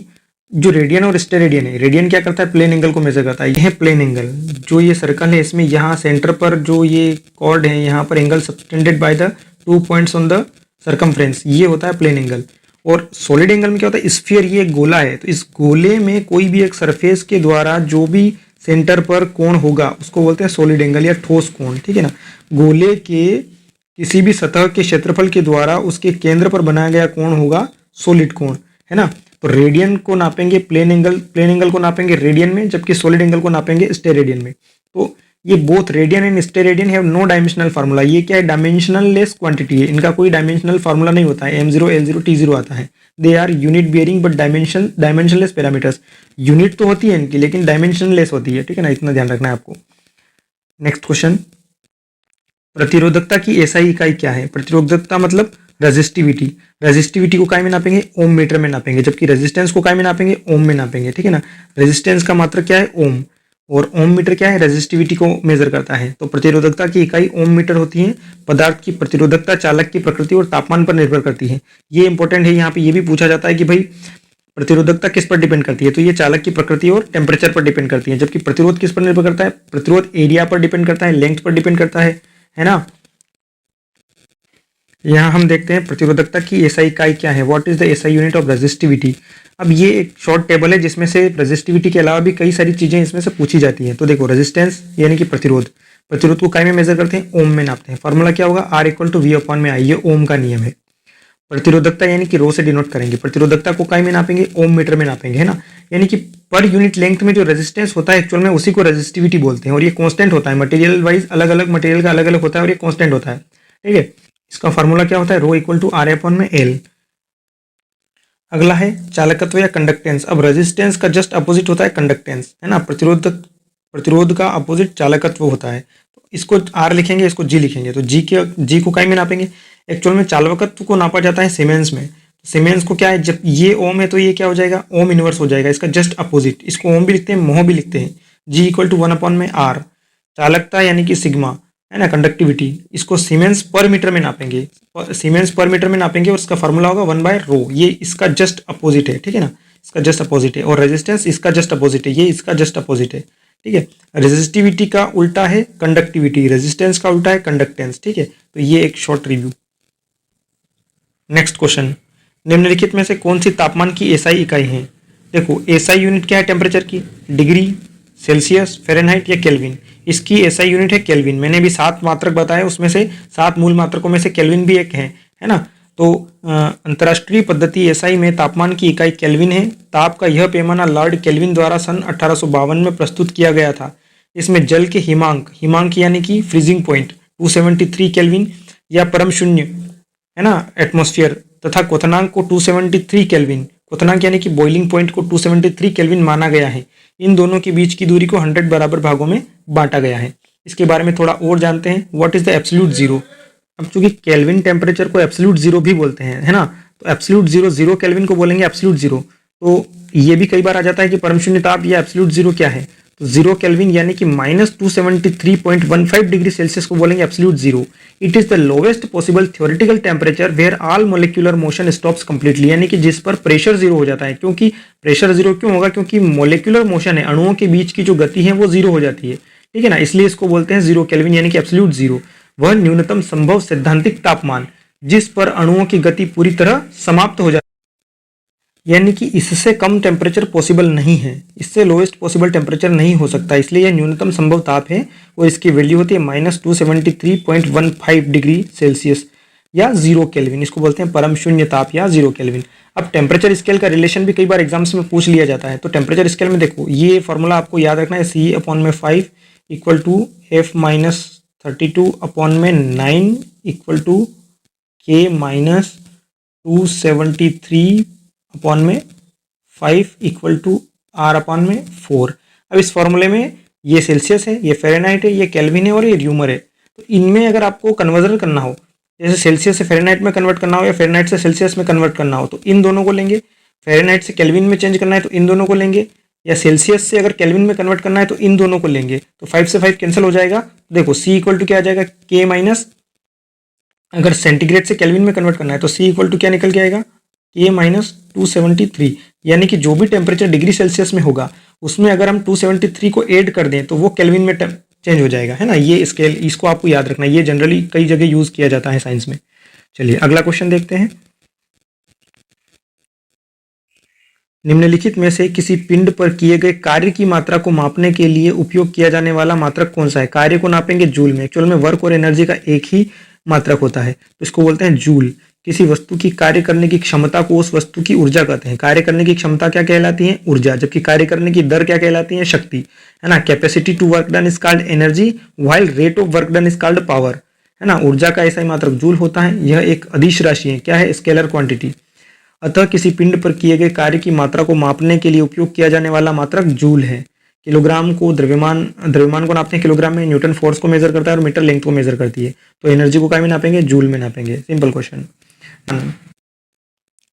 जो रेडियन और स्टेरेडियन है, रेडियन क्या करता है? प्लेन एंगल को मेजर करता है। यह है प्लेन एंगल। जो ये सर्कल है इसमें यहाँ सेंटर पर जो ये कॉर्ड है, यहाँ पर angle subtended by the 2 points on the circumference, ये होता है प्लेन एंगल। और सॉलिड एंगल में क्या होता है? स्फीयर, ये एक गोला है, तो इस गोले में कोई भी एक सरफेस के द्वारा जो भी सेंटर पर कोण होगा उसको बोलते हैं सॉलिड एंगल या ठोस कोण, ठीक है ना। गोले के किसी भी सतह के क्षेत्रफल के द्वारा उसके केंद्र पर बनाया गया कोण होगा सॉलिड कोण, है ना। तो रेडियन को नापेंगे प्लेन एंगल को नापेंगे रेडियन में, जबकि सॉलिड एंगल को नापेंगे स्टेरेडियन में। तो ये both radian and steradian have no dimensional formula. ये क्या है? डायमेंशनल लेस क्वांटिटी है, इनका कोई डायमेंशनल फार्मूला नहीं होता है। m0 l0 t0 आता है। They are unit bearing but dimensionless parameters. Unit तो होती है इनकी लेकिन डायमेंशनलेस होती है, ठीक है ना, इतना ध्यान रखना है आपको। नेक्स्ट क्वेश्चन, प्रतिरोधकता की एसआई इकाई क्या है? प्रतिरोधकता मतलब रेजिस्टिविटी। रेजिस्टिविटी को काय में नापेंगे? ओम मीटर में नापेंगे, जबकि रेजिस्टेंस को काय में नापेंगे? ओम में नापेंगे, ठीक है ना। रेजिस्टेंस का मात्रक क्या है? ओम। और ओम मीटर क्या है? रेजिस्टिविटी को मेजर करता है। तो प्रतिरोधकता की इकाई ओम मीटर होती है। पदार्थ की प्रतिरोधकता चालक की प्रकृति और तापमान पर निर्भर करती है। ये इंपॉर्टेंट है, यहाँ पे ये भी पूछा जाता है कि भाई प्रतिरोधकता किस पर डिपेंड करती है, तो ये चालक की प्रकृति और टेम्परेचर पर डिपेंड करती है। जबकि प्रतिरोध किस पर निर्भर करता है? प्रतिरोध एरिया पर डिपेंड करता है, लेंथ पर डिपेंड करता है ना। यहाँ हम देखते हैं प्रतिरोधकता की एसआई इकाई क्या है। What is the SI unit of resistivity? अब ये एक शॉर्ट टेबल है जिसमें से रेजिस्टिविटी के अलावा भी कई सारी चीजें इसमें से पूछी जाती हैं। तो देखो, रेजिस्टेंस यानी कि प्रतिरोध को काय में मेजर करते हैं? ओम में नापते हैं। फॉर्मूला क्या होगा? R = V/I, ये ओम का नियम है। प्रतिरोधकता यानी कि रो से डिनोट करेंगे। प्रतिरोधकता को काय में नापेंगे? ओम मीटर में नापेंगे, है ना। यानी कि पर यूनिट लेंथ में जो रेजिस्टेंस होता है एक्चुअल में उसी को रेजिस्टिविटी बोलते हैं। और ये कांस्टेंट होता है, मटेरियल वाइज अलग अलग मटेरियल का अलग अलग होता है और ये कांस्टेंट होता है, ठीक है। इसका फार्मूला क्या होता है? रो = R/L। अगला है चालकत्व या कंडक्टेंस। अब रेजिस्टेंस का जस्ट अपोजिट होता है कंडक्टेंस, है ना। प्रतिरोध का अपोजिट चालकत्व होता है। तो इसको R लिखेंगे, इसको G लिखेंगे। तो G को काय में नापेंगे? एक्चुअल में चालकत्व को नापा जाता है सीमेंस में। सीमेंस को क्या है? जब ये ओम है तो ये क्या हो जाएगा? ओम इनवर्स हो जाएगा, इसका जस्ट अपोजिट। इसको ओम भी लिखते हैं, मोह भी लिखते हैं। G = 1/R। चालकता यानी कि सिग्मा, है ना, कंडक्टिविटी, इसको सीमेंस पर मीटर में नापेंगे। सीमेंस पर मीटर में नापेंगे और इसका फार्मूला होगा 1/ρ। ये इसका जस्ट अपोजिट है, ठीक है ना, इसका जस्ट अपोजिट है। और रेजिस्टेंस इसका जस्ट अपोजिट है, ये इसका जस्ट अपोजिट है, ठीक है। रेजिस्टिविटी का उल्टा है कंडक्टिविटी, रेजिस्टेंस का उल्टा है कंडक्टेंस, ठीक है। तो ये एक शॉर्ट रिव्यू। नेक्स्ट क्वेश्चन, निम्नलिखित में से कौन सी तापमान की एसआई इकाई है? देखो, एसआई यूनिट क्या है टेम्परेचर की? डिग्री, सेल्सियस, फ़ारेनहाइट या केल्विन। इसकी एसआई यूनिट है केल्विन। मैंने भी 7 मात्रक बताए, उसमें से 7 मूल मात्रकों में से केल्विन भी एक है ना। तो अंतर्राष्ट्रीय पद्धति एसआई में तापमान की इकाई केल्विन है। ताप का यह पैमाना लॉर्ड केल्विन द्वारा सन 1852 में प्रस्तुत किया गया था। इसमें जल के हिमांक यानी कि फ्रीजिंग पॉइंट 273 केल्विन या परम शून्य, है ना, एटमॉस्फेयर, तथा क्वथनांक को 273 केल्विन, क्वथनांक यानी कि बॉइलिंग पॉइंट को 273 केल्विन माना गया है। इन दोनों के बीच की दूरी को 100 बराबर भागों में बांटा गया है। इसके बारे में थोड़ा और जानते हैं। What is the absolute zero? अब चूंकि केल्विन टेम्परेचर को एब्सोल्यूट जीरो भी बोलते हैं, है ना, तो एब्सोल्यूट जीरो केल्विन को बोलेंगे एब्सोल्यूट जीरो। तो ये भी कई बार आ जाता है कि परम शून्य ताप या एब्सोल्यूट जीरो क्या है, तो 0 केल्विन यानी कि -273.15 डिग्री सेल्सियस को बोलेंगे absolute zero. It is the lowest possible theoretical temperature where all molecular motion stops completely, यानी कि जिस पर प्रेशर जीरो हो जाता है। क्योंकि प्रेशर जीरो क्यों होगा? क्योंकि मोलिकुलर मोशन है, अणुओं के बीच की जो गति है वो जीरो हो जाती है, ठीक है ना, इसलिए इसको बोलते हैं 0 केल्विन यानी कि एब्सोल्यूट जीरो। वह न्यूनतम संभव सैद्धांतिक तापमान जिस पर अणुओं की गति पूरी तरह समाप्त हो जाती है, यानी कि इससे कम टेम्परेचर पॉसिबल नहीं है, इससे लोएस्ट पॉसिबल टेम्परेचर नहीं हो सकता, इसलिए यह न्यूनतम संभव ताप है और इसकी वैल्यू होती है -273.15 डिग्री सेल्सियस। या 0 केल्विन, इसको बोलते हैं परम शून्य ताप या 0 केल्विन। अब टेम्परेचर स्केल का रिलेशन भी कई बार एग्जाम्स में पूछ लिया जाता है। तो टेम्परेचर स्केल में देखो ये फॉर्मूला आपको याद रखना है, C/5 equal to F-32/9 equal to K-273/5 equal to R/4। अब इस फॉर्मूले में ये सेल्सियस है, ये फ़ारेनहाइट है, ये केल्विन है और ये र्यूमर है। तो इनमें अगर आपको कन्वर्जन करना हो, जैसे सेल्सियस से फ़ारेनहाइट में कन्वर्ट करना हो या फ़ारेनहाइट से सेल्सियस में कन्वर्ट करना हो, तो इन दोनों को लेंगे। फ़ारेनहाइट से केल्विन में चेंज करना है तो इन दोनों को लेंगे, या सेल्सियस से अगर केल्विन में कन्वर्ट करना है तो इन दोनों को लेंगे। तो 5 से 5 कैंसिल हो जाएगा। देखो C इक्वल टू क्या आ जाएगा, K माइनस, अगर सेंटीग्रेड से केल्विन में कन्वर्ट करना है तो C इक्वल टू क्या निकल के आएगा, K-273। यानी कि जो भी टेम्परेचर डिग्री सेल्सियस में होगा उसमें अगर हम 273 को ऐड कर दें तो वो केल्विन में चेंज हो जाएगा, है ना। ये स्केल, इसको आपको याद रखना है, ये जनरली कई जगह यूज किया जाता है साइंस में। चलिए अगला क्वेश्चन देखते हैं। निम्नलिखित में से किसी पिंड पर किए गए कार्य की मात्रा को मापने के लिए उपयोग किया जाने वाला मात्रक कौन सा है। कार्य को नापेंगे जूल में। एक्चुअल में वर्क और एनर्जी का एक ही मात्रक होता है, तो इसको बोलते हैं जूल। किसी वस्तु की कार्य करने की क्षमता को उस वस्तु की ऊर्जा कहते हैं। कार्य करने की क्षमता क्या कहलाती है, ऊर्जा, जबकि कार्य करने की दर क्या कहलाती है, शक्ति, है ना। Capacity to work done is called energy, while rate of work done is called power, है ना। ऊर्जा का ऐसा ही मात्रक जूल होता है। यह एक अदिश राशि है, क्या है, स्केलर क्वांटिटी। अतः किसी पिंड पर किए गए कार्य की मात्रा को मापने के लिए उपयोग किया जाने वाला मात्रक जूल है। किलोग्राम को द्रव्यमान को नापते हैं किलोग्राम में, न्यूटन फोर्स को मेजर करता है और मीटर लेंथ को मेजर करती है। तो एनर्जी को क्या में नापेंगे, जूल में नापेंगे। Simple question.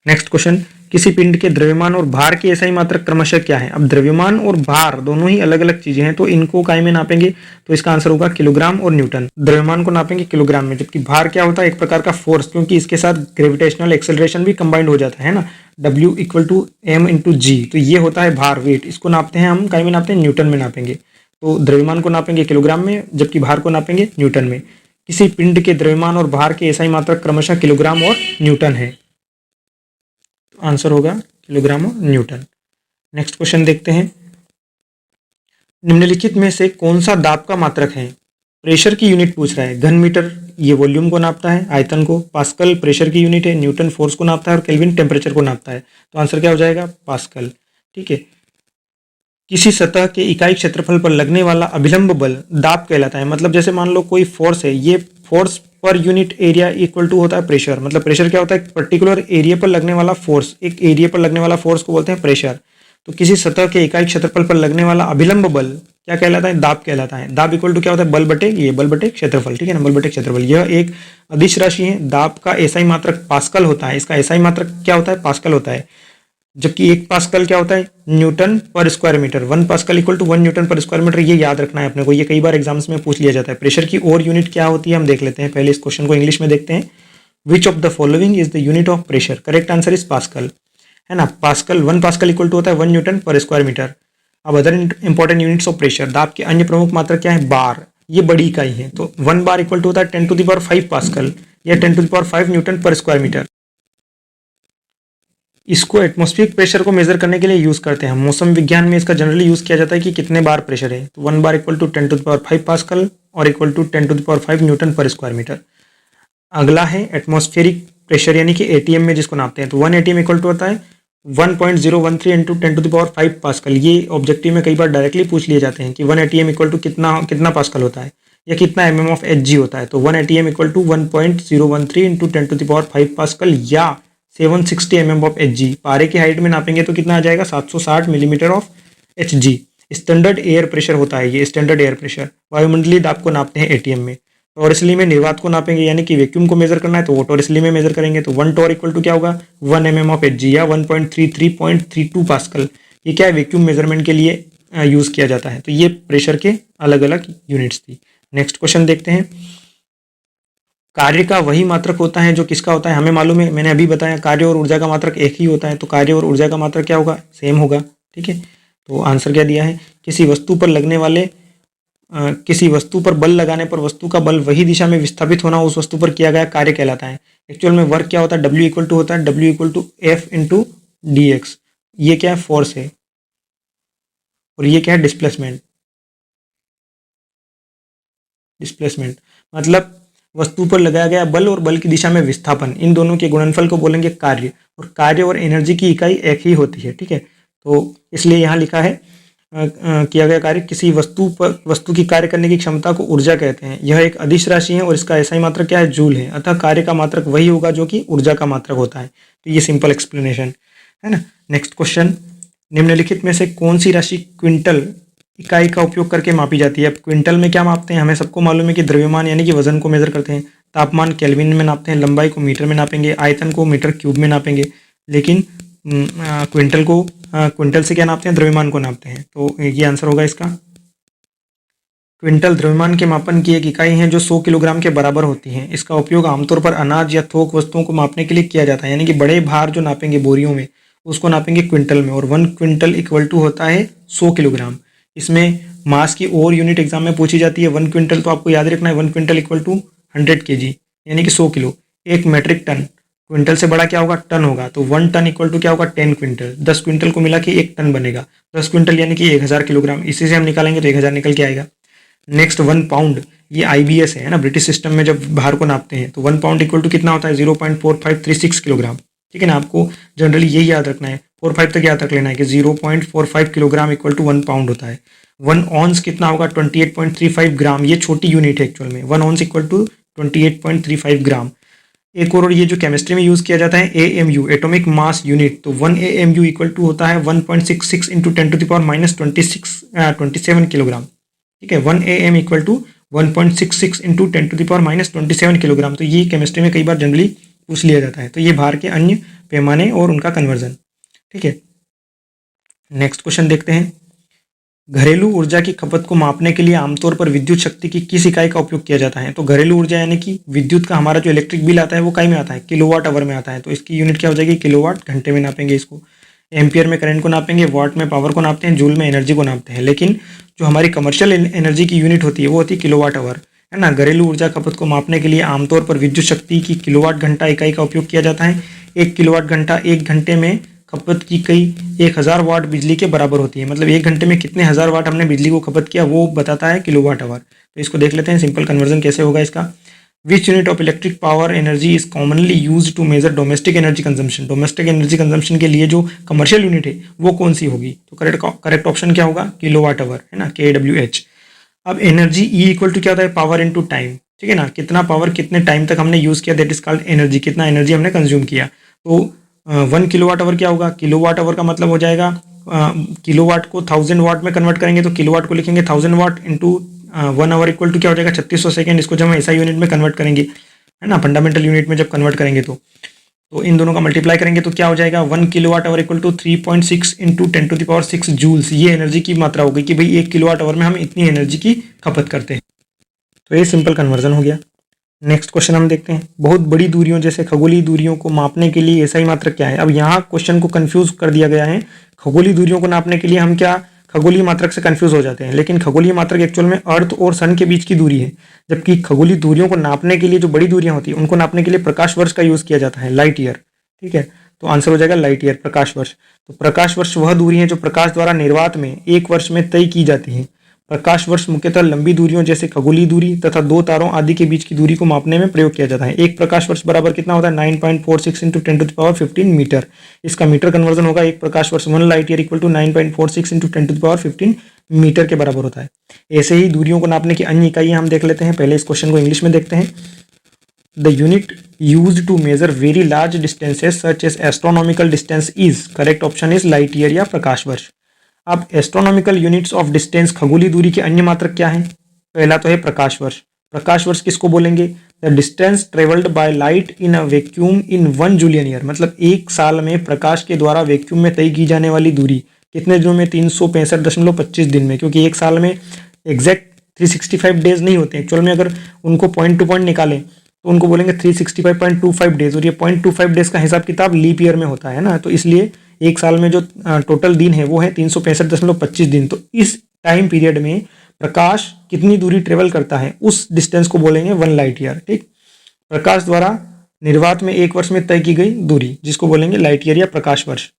नेक्स्ट क्वेश्चन, किसी पिंड के द्रव्यमान और भार की ऐसा ही मात्रक क्रमशः क्या है। अब द्रव्यमान और भार दोनों ही अलग अलग चीजें हैं, तो इनको काय में नापेंगे, तो इसका आंसर होगा किलोग्राम और न्यूटन। द्रव्यमान को नापेंगे किलोग्राम में, जबकि भार क्या होता है, एक प्रकार का फोर्स, क्योंकि इसके साथ ग्रेविटेशनल एक्सेलरेशन भी कंबाइंड हो जाता है ना, W equal to M into g. तो ये होता है भार, वेट। इसको नापते हैं हम काय में नापते हैं, न्यूटन में नापेंगे। तो द्रव्यमान को नापेंगे किलोग्राम में, जबकि भार को नापेंगे न्यूटन में। किसी पिंड के द्रव्यमान और भार के ऐसा ही मात्रक क्रमशः किलोग्राम और न्यूटन है। आंसर होगा किलोग्राम और न्यूटन। नेक्स्ट क्वेश्चन देखते हैं। निम्नलिखित में से कौन सा दाब का मात्रक है। प्रेशर की यूनिट पूछ रहा है। घन मीटर ये वॉल्यूम को नापता है, आयतन को। पास्कल प्रेशर की यूनिट है, न्यूटन फोर्स को नापता है और केल्विन टेम्परेचर को नापता है। तो आंसर क्या हो जाएगा, पास्कल। ठीक है। किसी सतह के इकाई क्षेत्रफल पर लगने वाला अभिलंब बल दाब कहलाता है। मतलब जैसे मान लो कोई फोर्स है, ये force per unit area equal to होता है प्रेशर। मतलब प्रेशर क्या होता है, पर्टिकुलर एरिया पर लगने वाला फोर्स, एक एरिया पर लगने वाला फोर्स को बोलते हैं प्रेशर। तो किसी सतह के इकाई क्षेत्रफल पर लगने वाला अभिलंब बल क्या कहलाता है, दाब कहलाता है। दाब इक्वल टू क्या होता है, बल बटे ये, बल बटे क्षेत्रफल, ठीक है ना, बल बटे क्षेत्रफल। यह एक अदिश राशि है। दाब का एसआई मात्रक पास्कल होता है। इसका एसआई मात्रक क्या होता है, पास्कल होता है। जबकि एक पास्कल क्या होता है, newton per square metre. 1 pascal equal to 1 newton per square metre. ये याद रखना है अपने को, ये कई बार एग्जाम्स में पूछ लिया जाता है। प्रेशर की और यूनिट क्या होती है हम देख लेते हैं। पहले इस क्वेश्चन को इंग्लिश में देखते हैं। विच of the following is the unit of pressure. Correct answer is pascal, है ना। पास्कल 1 पास्कल इक्वल टू होता है 1 न्यूटन पर स्क्वायर मीटर। अब other important units of pressure, दाब के अन्य प्रमुख मात्रा क्या है, बार। ये बड़ी इकाई है। तो 1 बार इक्वल टू होता है 10⁵ पास्कल या 10⁵ न्यूटन पर स्क्वायर मीटर। इसको एटमॉस्फेरिक प्रेशर को मेजर करने के लिए यूज करते हैं। मौसम विज्ञान में इसका जनरली यूज किया जाता है कि कितने बार प्रेशर है। तो 1 बार इक्वल टू 10⁵ पास्कल और equal to 10⁵ Newton per square metre. अगला है एटमॉस्फेरिक प्रेशर यानी कि एटीएम में जिसको नापते हैं। तो 1 एटीएम इक्वल टू होता है 1.013 इंटू 10⁵ पास्कल। ये ऑब्जेक्टिव में कई बार डायरेक्टली पूछ लिए जाते हैं कि 1 एटीएम इक्वल टू कितना पास्कल होता है या कितना mm ऑफ Hg होता है। तो 1 ATM equal to 1.013 into 10⁵ pascal या 760 mm ऑफ Hg। पारे की हाइट में नापेंगे तो कितना आ जाएगा, 760 millimetre of Hg। Standard air pressure होता है ये, स्टैंडर्ड एयर प्रेशर। वायुमंडलीय दाब को नापते हैं एटीएम में। टॉरसली में निर्वात को नापेंगे, यानी कि वैक्यूम को मेजर करना है तो वो टॉरसली में मेजर करेंगे। तो 1 टॉर इक्वल टू क्या होगा, 1 mm ऑफ Hg या 1.33.32 पास्कल। ये क्या है, वैक्यूम मेजरमेंट के लिए यूज किया जाता है। तो ये प्रेशर के अलग अलग यूनिट्स थी। नेक्स्ट क्वेश्चन देखते हैं। कार्य का वही मात्रक होता है जो किसका होता है, हमें मालूम है, मैंने अभी बताया कार्य और ऊर्जा का मात्रक एक ही होता है। तो कार्य और ऊर्जा का मात्रक क्या होगा, सेम होगा। ठीक है। तो आंसर क्या दिया है, किसी वस्तु पर लगने वाले किसी वस्तु पर बल लगाने पर वस्तु का बल वही दिशा में विस्थापित होना उस वस्तु पर किया गया कार्य कहलाता है। एक्चुअल में वर्क क्या होता है, W इक्वल टू होता है W equal to F into DX। ये क्या है, फोर्स है, और ये क्या है, डिस्प्लेसमेंट। मतलब वस्तु पर लगाया गया बल और बल की दिशा में विस्थापन, इन दोनों के गुणनफल को बोलेंगे कार्य, और कार्य और एनर्जी की इकाई एक ही होती है। ठीक है, तो इसलिए यहाँ लिखा है किया गया कार्य, किसी वस्तु की कार्य करने की क्षमता को ऊर्जा कहते हैं। यह एक अदिश राशि है और इसका ऐसा ही मात्रक क्या है, जूल है, अतः कार्य का मात्रक वही होगा जो कि ऊर्जा का मात्रक होता है। तो ये सिंपल एक्सप्लेनेशन है ना। नेक्स्ट क्वेश्चन, निम्नलिखित में से कौन सी राशि क्विंटल इकाई का उपयोग करके मापी जाती है। अब क्विंटल में क्या मापते हैं, हमें सबको मालूम है कि द्रव्यमान यानी कि वजन को मेजर करते हैं, तापमान केल्विन में नापते हैं, लंबाई को मीटर में नापेंगे, आयतन को मीटर क्यूब में नापेंगे, लेकिन क्विंटल से क्या नापते हैं, द्रव्यमान को नापते हैं। तो ये आंसर होगा इसका। क्विंटल द्रव्यमान के मापन की एक इकाई है जो 100 किलोग्राम के बराबर होती है। इसका उपयोग आमतौर पर अनाज या थोक वस्तुओं को मापने के लिए किया जाता है, यानी कि बड़े भार जो नापेंगे बोरियों में उसको नापेंगे क्विंटल में, और 1 क्विंटल इक्वल टू होता है 100 किलोग्राम। इसमें मास की और यूनिट एग्जाम में पूछी जाती है। 1 क्विंटल तो आपको याद रखना है, 1 क्विंटल इक्वल टू 100 kg यानी कि 100 किलो। 1 मेट्रिक टन, क्विंटल से बड़ा क्या होगा, टन होगा, तो 1 टन इक्वल टू क्या होगा, 10 क्विंटल। 10 क्विंटल को मिला के 1 टन बनेगा। 10 क्विंटल यानी कि 1000 किलोग्राम, इसी से हम निकालेंगे तो 1000 निकल के आएगा। नेक्स्ट 1 पाउंड, ये IBS है ना, ब्रिटिश सिस्टम में जब भार को नापते हैं तो 1 पाउंड इक्वल टू कितना होता है, 0.4536 किलोग्राम। ठीक है ना, आपको जनरली यही याद रखना है, 45 तक याद रख लेना है कि 0.45 किलोग्राम इक्वल टू 1 पाउंड होता है। 1 ऑन्स कितना होगा, 28.35 ग्राम, ये छोटी यूनिट है एक्चुअल में। 1 ऑन्स इक्वल टू 28.35 ग्राम। एक और ये जो केमिस्ट्री में यूज़ किया जाता है AMU, एटॉमिक मास यूनिट, तो 1 AMU इक्वल टू होता है 1.66 इंटू 10⁻26 किलोग्राम। ठीक है, 1 AM equal to 1.66 into 10⁻27 kilogram. तो ये केमिस्ट्री में कई बार जनरली पूछ लिया जाता है। तो ये भार के अन्य पैमाने और उनका कन्वर्जन। ठीक है, नेक्स्ट क्वेश्चन देखते हैं। घरेलू ऊर्जा की खपत को मापने के लिए आमतौर पर विद्युत शक्ति की किस इकाई का उपयोग किया जाता है। तो घरेलू ऊर्जा यानी कि विद्युत का हमारा जो इलेक्ट्रिक बिल आता है वो कई में आता है, किलोवाट आवर में आता है। तो इसकी यूनिट क्या हो जाएगी, किलोवाट घंटे में नापेंगे इसको। एम्पियर में करंट को नापेंगे, वाट में पावर को नापते हैं, जूल में एनर्जी को नापते हैं। लेकिन जो हमारी कमर्शियल एनर्जी की यूनिट होती है वो होती है किलोवाट आवर, है ना। घरेलू ऊर्जा खपत को मापने के लिए आमतौर पर विद्युत शक्ति की किलोवाट घंटा इकाई का उपयोग किया जाता है। 1 किलोवाट घंटा 1 घंटे में खपत की कई 1000 वाट बिजली के बराबर होती है। मतलब 1 घंटे में कितने हज़ार वाट हमने बिजली को खपत किया वो बताता है किलोवाट आवर। तो इसको देख लेते हैं सिंपल कन्वर्जन कैसे होगा इसका। Which unit of electric power energy is commonly use to measure domestic energy consumption. Domestic energy consumption के लिए जो कमर्शियल यूनिट है वो कौन सी होगी, तो करेक्ट ऑप्शन क्या होगा, किलोवाट आवर, है ना, KWH। अब एनर्जी E इक्वल टू क्या होता है, पावर इनटू टाइम। ठीक है ना, कितना पावर कितने टाइम तक हमने यूज़ किया, दैट इज कॉल्ड एनर्जी, कितना एनर्जी हमने कंज्यूम किया। तो 1 किलोवाट आवर क्या होगा, किलोवाट आवर का मतलब हो जाएगा किलोवाट को 1000 वाट में कन्वर्ट करेंगे तो किलोवाट को लिखेंगे 1000 वाट इंटू 1 आवर इक्वल टू क्या हो जाएगा 3600 सेकेंड। इसको जब हम ऐसा यूनिट में कन्वर्ट करेंगे, है ना, फंडामेंटल यूनिट में जब कन्वर्ट करेंगे तो इन दोनों का मल्टीप्लाई करेंगे तो क्या हो जाएगा 1 kilowatt hour equal to 3.6 into 10⁻6 joules. ये एनर्जी की मात्रा हो गई कि भाई 1 किलोवाट आवर में हम इतनी एनर्जी की खपत करते हैं। तो ये सिंपल कन्वर्जन हो गया। नेक्स्ट क्वेश्चन हम देखते हैं। बहुत बड़ी दूरियों जैसे खगोलीय दूरियों को मापने के लिए SI मात्रक क्या है। अब यहाँ क्वेश्चन को कंफ्यूज कर दिया गया है। खगोलीय दूरियों को नापने के लिए हम क्या खगोलीय मात्रक से कंफ्यूज हो जाते हैं, लेकिन खगोलीय मात्रक एक्चुअल में अर्थ और सन के बीच की दूरी है, जबकि खगोलीय दूरियों को नापने के लिए जो बड़ी दूरियां होती है उनको नापने के लिए प्रकाश वर्ष का यूज किया जाता है, लाइट ईयर। ठीक है, तो आंसर हो जाएगा लाइट ईयर, प्रकाश वर्ष। तो प्रकाश वर्ष वह दूरी है जो प्रकाश द्वारा निर्वात में 1 वर्ष में तय की जाती है। प्रकाश वर्ष मुख्यतः लंबी दूरियों जैसे खगोलीय दूरी तथा 2 तारों आदि के बीच की दूरी को मापने में प्रयोग किया जाता है। एक प्रकाश वर्ष बराबर कितना होता है 9.46 इंटू 10⁻15 मीटर। इसका मीटर कन्वर्जन होगा, एक प्रकाश वर्ष 1 light year equal to 9.46 into 10⁻15 metre के बराबर होता है। ऐसे ही दूरियों को नापने की अन्य इकाइयां हम देख लेते हैं। पहले इस क्वेश्चन को इंग्लिश में देखते हैं। The unit used to measure very large distances such as astronomical distance is, correct option is light year या प्रकाश वर्ष। अब एस्ट्रोनॉमिकल यूनिट्स ऑफ डिस्टेंस खगोलीय दूरी के अन्य मात्रक क्या है। पहला तो है प्रकाश वर्ष। प्रकाश वर्ष किसको बोलेंगे, the distance travelled by light in a vacuum in 1 Julian year. मतलब 1 साल में प्रकाश के द्वारा वैक्यूम में तय की जाने वाली दूरी कितने दिनों में, 365.25 दिन में, क्योंकि 1 साल में एग्जैक्ट 365 डेज नहीं होते एक्चुअल में। अगर उनको पॉइंट टू पॉइंट निकालें तो उनको बोलेंगे 365.25 डेज, और ये 0.25 डेज का हिसाब किताब लीप ईयर में होता है ना। तो इसलिए 1 साल में जो टोटल दिन है वो है 365.25 दिन। तो इस टाइम पीरियड में प्रकाश कितनी दूरी ट्रेवल करता है उस डिस्टेंस को बोलेंगे 1 लाइट ईयर। ठीक, प्रकाश द्वारा निर्वात में 1 वर्ष में तय की गई दूरी जिसको बोलेंगे लाइट ईयर या प्रकाश वर्ष।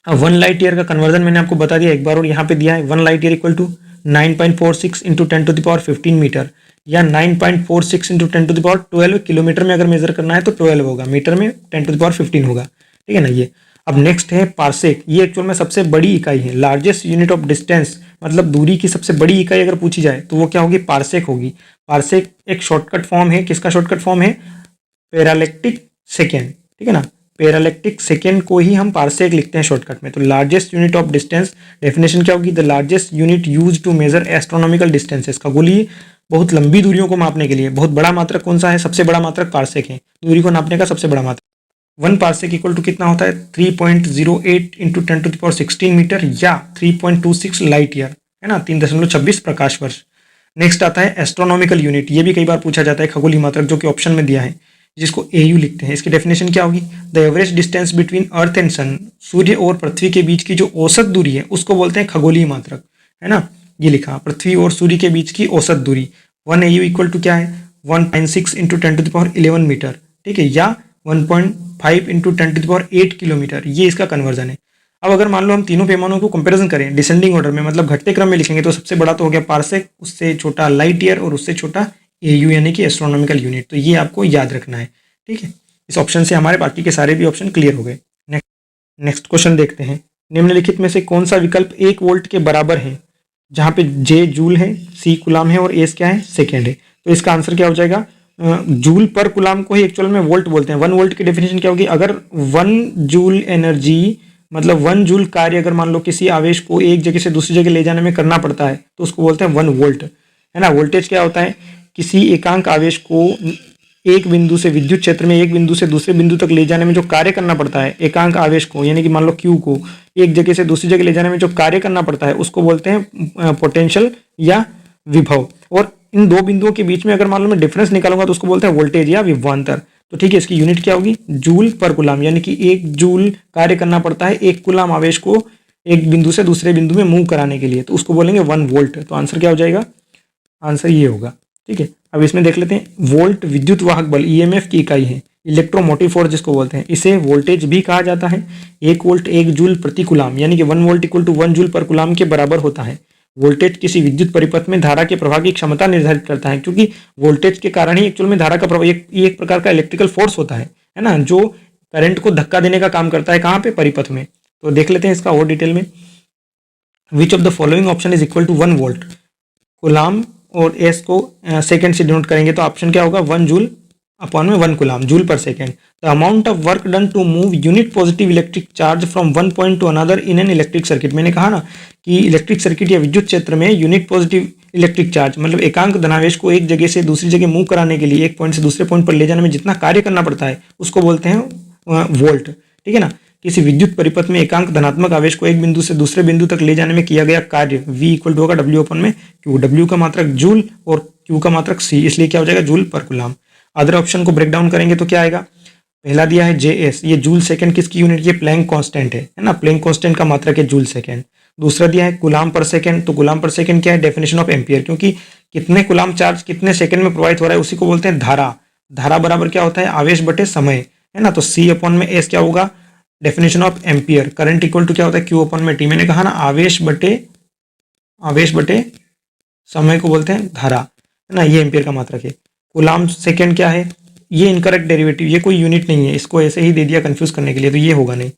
अब 1 लाइट ईयर का कन्वर्जन मैंने आपको बता दिया एक बार और यहाँ पे दिया है। 1 light year equal to 9.46 into 10⁻15 metre. या 9.46 इंटू 10⁻12 किलोमीटर में अगर मेजर करना है तो 12 होगा, मीटर में 10⁻15 होगा, ठीक है ना। ये अब नेक्स्ट है पार्सेक। ये एक्चुअल में सबसे बड़ी इकाई है, लार्जेस्ट यूनिट ऑफ डिस्टेंस, मतलब दूरी की सबसे बड़ी इकाई अगर पूछी जाए तो वो क्या होगी, पार्सेक होगी। पार्सेक एक शॉर्टकट फॉर्म है, किसका शॉर्टकट फॉर्म है, पैरालैक्टिक सेकेंड, ठीक है ना। पैरालैक्टिक सेकेंड को ही हम पार्सेक लिखते हैं शॉर्टकट में। तो largest unit of distance, definition क्या होगी, the largest unit use to measure astronomical distances. खगोलीय बहुत लंबी दूरियों को मापने के लिए बहुत बड़ा मात्रक कौन सा है, सबसे बड़ा मात्रक पार्सेक है, दूरी को नापने का सबसे बड़ा मात्रक। 1 पार्सेक इक्वल टू कितना होता है, 3.08 इंटू 10⁻16 मीटर या 3.26 लाइट ईयर, है ना, 3.26 प्रकाश वर्ष। नेक्स्ट आता है एस्ट्रोनॉमिकल यूनिट। ये भी कई बार पूछा जाता है, खगोलीय मात्रक, जो कि ऑप्शन में दिया है, जिसको एयू लिखते हैं। इसकी डेफिनेशन क्या होगी, the average distance between earth and sun, सूर्य और पृथ्वी के बीच की जो औसत दूरी है उसको बोलते हैं खगोलीय मात्रक, है ना। ये लिखा, पृथ्वी और सूर्य के बीच की औसत दूरी 1 एयू इक्वल टू क्या है, 1.6 इंटू 10⁻11 मीटर, ठीक है, या 1.5 इंटू 10⁸ किलोमीटर। ये इसका कन्वर्जन है। अब अगर मान लो हम तीनों पैमानों को कंपैरिजन करें डिसेंडिंग ऑर्डर में, मतलब घटते क्रम में लिखेंगे, तो सबसे बड़ा तो हो गया पार्सेक, उससे छोटा लाइट ईयर और उससे छोटा एयू यानी कि एस्ट्रोनॉमिकल यूनिट। तो ये आपको याद रखना है, ठीक है। इस ऑप्शन से हमारे बाकी के सारे भी ऑप्शन क्लियर हो गए। नेक्स्ट क्वेश्चन देखते हैं, निम्नलिखित में से कौन सा विकल्प 1 वोल्ट के बराबर है, जहां पे जे जूल है, सी कुलाम है और एस क्या है, सेकेंड है। तो इसका आंसर क्या हो जाएगा, जूल पर कुलाम को ही एक्चुअल में वोल्ट बोलते हैं। 1 वोल्ट की डेफिनेशन क्या होगी, अगर 1 जूल एनर्जी, मतलब 1 जूल कार्य अगर मान लो किसी आवेश को एक जगह से दूसरी जगह ले जाने में करना पड़ता है तो उसको बोलते हैं 1 वोल्ट, है ना। वोल्टेज क्या होता है, किसी एकांक आवेश को एक बिंदु से, विद्युत क्षेत्र में एक बिंदु से दूसरे बिंदु तक ले जाने में जो कार्य करना पड़ता है, एकांक आवेश को, यानी कि मान लो क्यू को एक जगह से दूसरी जगह ले जाने में जो कार्य करना पड़ता है उसको बोलते हैं पोटेंशियल या विभव। और इन दो बिंदुओं के बीच में अगर मान लो मैं डिफरेंस निकालूंगा तो उसको बोलते हैं वोल्टेज या विभवांतर। तो ठीक है, इसकी यूनिट क्या होगी, जूल पर कुलाम, यानी कि 1 जूल कार्य करना पड़ता है एक कुलाम आवेश को एक बिंदु से दूसरे बिंदु में मूव कराने के लिए, तो उसको बोलेंगे 1 वोल्ट। तो आंसर क्या हो जाएगा, आंसर ये होगा, ठीक है। अब इसमें देख लेते हैं, वोल्ट विद्युत वाहक बल ईएमएफ की इकाई है, इलेक्ट्रोमोटिव फोर्स जिसको बोलते हैं, इसे वोल्टेज भी कहा जाता है। 1 वोल्ट 1 जूल प्रति कुलाम, यानी कि 1 वोल्ट इक्वल टू 1 जूल पर कुलाम के बराबर होता है। वोल्टेज किसी विद्युत परिपथ में धारा के प्रवाह की क्षमता निर्धारित करता है, क्योंकि वोल्टेज के कारण ही एक्चुअल में धारा का प्रवाह, एक प्रकार का इलेक्ट्रिकल फोर्स होता है ना, जो करंट को धक्का देने का काम करता है, कहाँ पे, परिपथ में। तो देख लेते हैं इसका और डिटेल में। Which of the following option is equal to 1 volt, coulomb और एस को सेकंड से डिनोट करेंगे तो ऑप्शन क्या होगा, 1 जूल अपॉन में 1 coulomb, joule per second. The amount of work done to move unit positive electric charge from one point to another in an electric circuit. मैंने कहा ना कि इलेक्ट्रिक सर्किट या विद्युत क्षेत्र में यूनिट पॉजिटिव इलेक्ट्रिक चार्ज, मतलब एकांक धनावेश को एक जगह से दूसरी जगह मूव कराने के लिए, एक पॉइंट से दूसरे पॉइंट पर ले जाने में जितना कार्य करना पड़ता है उसको बोलते हैं वोल्ट, ठीक है ना। किसी विद्युत परिपथ में एकांक धनात्मक आवेश को एक बिंदु से दूसरे बिंदु तक ले जाने में किया गया कार्य V इक्वल टू होगा W अपन में Q, W का मात्रक जूल और Q का मात्रक C, इसलिए क्या हो जाएगा, जूल पर कुलाम। अदर ऑप्शन को ब्रेक डाउन करेंगे तो क्या आएगा, पहला दिया है JS, ये जूल सेकंड किसकी यूनिट, ये प्लैंक कांस्टेंट है ना, प्लैंक कांस्टेंट का मात्रक है जूल सेकंड। दूसरा दिया है कुलाम पर सेकंड, तो कुलाम पर सेकंड क्या है, डेफिनेशन ऑफ एम्पियर, क्योंकि कितने कुलाम चार्ज कितने सेकंड में प्रोवाइड हो रहा है उसी को बोलते हैं धारा। धारा बराबर क्या होता है, आवेश बटे समय, है ना। तो C अपॉन में S क्या होगा, definition of ampere. Current equal to क्या होता है, Q अपॉन में T। मैंने कहा ना आवेश बटे समय को बोलते हैं धारा, है ना, ये एम्पियर का मात्रक है। कुलाम सेकंड क्या है, ये इनकरेक्ट डेरिवेटिव, ये कोई यूनिट नहीं है, इसको ऐसे ही दे दिया कंफ्यूज करने के लिए, तो ये होगा नहीं।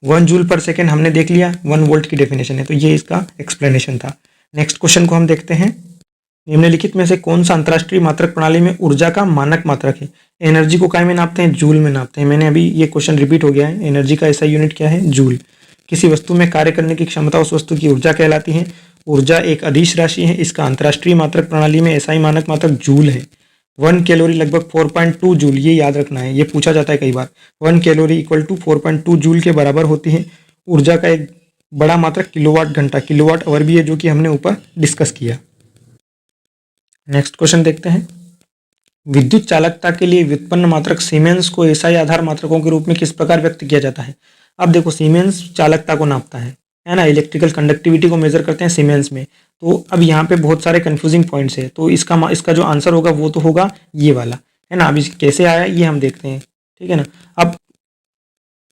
1 जूल पर सेकंड हमने देख लिया, 1 वोल्ट की डेफिनेशन है, तो ये इसका एक्सप्लेनेशन था। नेक्स्ट क्वेश्चन को हम देखते हैं, निम्नलिखित में से कौन सा अंतरराष्ट्रीय मात्रक प्रणाली में ऊर्जा का मानक मात्रक है। एनर्जी को काय में नापते हैं, जूल में नापते हैं। मैंने अभी ये क्वेश्चन रिपीट हो गया है, एनर्जी का ऐसा यूनिट क्या है, जूल। किसी वस्तु में कार्य करने की क्षमता उस वस्तु की ऊर्जा कहलाती है। ऊर्जा एक अदिश राशि है, इसका अंतरराष्ट्रीय मात्रक प्रणाली में ऐसा ही मानक मात्रक जूल है। 1 कैलोरी लगभग 4.2 जूल, ये याद रखना है, ये पूछा जाता है कई बार। 1 कैलोरी इक्वल टू 4.2 जूल के बराबर होती है। ऊर्जा का एक बड़ा मात्रक किलोवाट घंटा, किलोवाट आवर भी है, जो कि हमने ऊपर डिस्कस किया। नेक्स्ट क्वेश्चन देखते हैं, विद्युत चालकता के लिए व्युत्पन्न मात्रक सीमेंस को एसआई आधार मात्रकों के रूप में किस प्रकार व्यक्त किया जाता है। अब देखो, सीमेंस चालकता को नापता है ना, इलेक्ट्रिकल कंडक्टिविटी को मेजर करते हैं सीमेंस में। तो अब यहाँ पे बहुत सारे कंफ्यूजिंग पॉइंट्स है, तो इसका जो आंसर होगा वो तो होगा ये वाला, है ना। अब कैसे आया ये हम देखते हैं, ठीक है ना। अब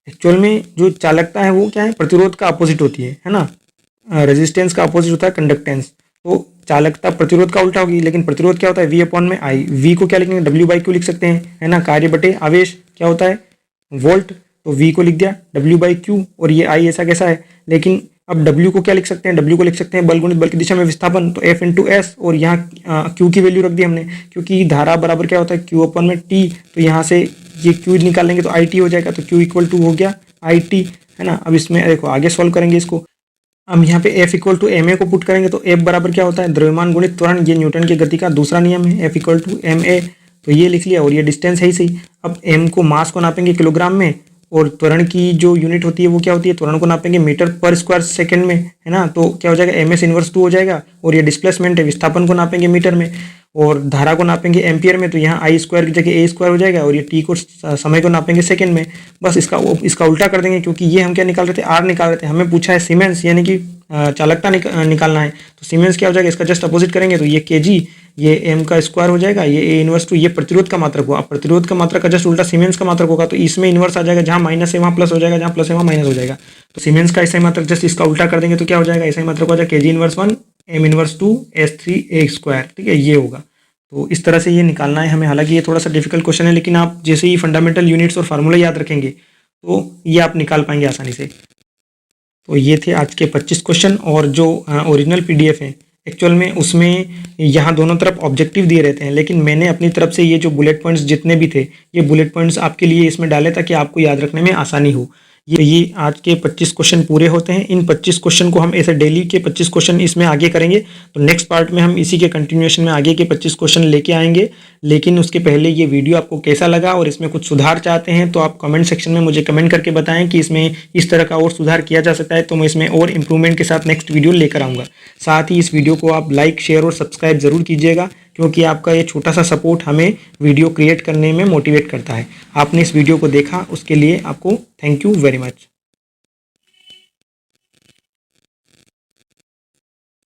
एक्चुअल में जो चालकता है वो क्या है, प्रतिरोध का अपोजिट होती है ना, रेजिस्टेंस का अपोजिट होता है कंडक्टेंस। तो चालकता प्रतिरोध का उल्टा होगी, लेकिन प्रतिरोध क्या होता है V अपॉन में I। V को क्या लिखेंगे W/Q लिख सकते हैं, है ना। कार्य बटे आवेश क्या होता है वोल्ट, तो V को लिख दिया W/Q और ये I ऐसा कैसा है। लेकिन अब W को क्या लिख सकते हैं, W को लिख सकते हैं बल गुणित बल की दिशा में विस्थापन, तो F इंटू एस, और यहाँ Q की वैल्यू रख दी हमने, क्योंकि धारा बराबर क्या होता है Q अपॉन में T, तो यहाँ से ये Q निकालेंगे तो IT हो जाएगा, तो Q इक्वल टू हो गया IT, है ना। अब इसमें देखो आगे सॉल्व करेंगे इसको। हम यहाँ पे F इक्वल टू ma को पुट करेंगे, तो F बराबर क्या होता है द्रव्यमान गुणित त्वरण, ये न्यूटन की गति का दूसरा नियम है, F इक्वल टू ma, तो ये लिख लिया, और ये डिस्टेंस है ही सही। अब m को मास को नापेंगे किलोग्राम में, और त्वरण की जो यूनिट होती है वो क्या होती है, त्वरण को नापेंगे मीटर पर स्क्वायर सेकंड में, है ना। तो क्या हो जाएगा ms इनवर्स 2 हो जाएगा, और ये डिस्प्लेसमेंट है, विस्थापन को नापेंगे मीटर में, और धारा को नापेंगे एम्पियर में, तो यहाँ आई स्क्वायर की जगह a स्क्वायर हो जाएगा, और ये t को समय को नापेंगे सेकंड में। बस इसका उल्टा कर देंगे, क्योंकि ये हम क्या निकाल रहे थे R निकाल रहे थे, हमें पूछा है सीमेंस यानी कि चालकता निकालना है, तो सीमेंस क्या हो जाएगा इसका जस्ट अपोजिट करेंगे, तो ये kg, ये m का स्क्वायर हो जाएगा, ये a इनवर्स 2, ये प्रतिरोध का मात्रक हुआ। अब प्रतिरोध का मात्रक का जस्ट उल्टा सीमेंस का मात्रक होगा, तो इसमें इनवर्स आ जाएगा, जहाँ माइनस है वहाँ प्लस हो जाएगा, जहाँ प्लस है वहाँ माइनस हो जाएगा। तो सीमेंस का ऐसा ही मात्रक जस्ट इसका उल्टा कर देंगे तो क्या हो जाएगा, ऐसा ही मात्रक हो जाएगा kg inverse 1 m inverse 2 s3 a square, ठीक है, ये होगा। तो इस तरह से ये निकालना है हमें। हालांकि ये थोड़ा सा डिफिकल्ट क्वेश्चन है, लेकिन आप जैसे ही फंडामेंटल यूनिट्स और फार्मूला याद रखेंगे तो ये आप निकाल पाएंगे आसानी से। तो ये थे आज के 25 क्वेश्चन, और जो ओरिजिनल PDF है एक्चुअल में उसमें यहाँ दोनों तरफ ऑब्जेक्टिव दिए रहते हैं, लेकिन मैंने अपनी तरफ से ये जो बुलेट पॉइंट्स जितने भी थे ये बुलेट पॉइंट्स आपके लिए इसमें डाले ताकि आपको याद रखने में आसानी हो। ये आज के 25 क्वेश्चन पूरे होते हैं। इन 25 क्वेश्चन को हम ऐसे डेली के 25 क्वेश्चन इसमें आगे करेंगे, तो नेक्स्ट पार्ट में हम इसी के कंटिन्यूएशन में आगे के 25 क्वेश्चन लेके आएंगे। लेकिन उसके पहले ये वीडियो आपको कैसा लगा और इसमें कुछ सुधार चाहते हैं तो आप कमेंट सेक्शन में मुझे कमेंट करके बताएं कि इसमें इस तरह का और सुधार किया जा सकता है, तो मैं इसमें और इम्प्रूवमेंट के साथ नेक्स्ट वीडियो लेकर आऊँगा। साथ ही इस वीडियो को आप लाइक, शेयर और सब्सक्राइब ज़रूर कीजिएगा, क्योंकि आपका ये छोटा सा सपोर्ट हमें वीडियो क्रिएट करने में मोटिवेट करता है। आपने इस वीडियो को देखा उसके लिए आपको थैंक यू वेरी मच।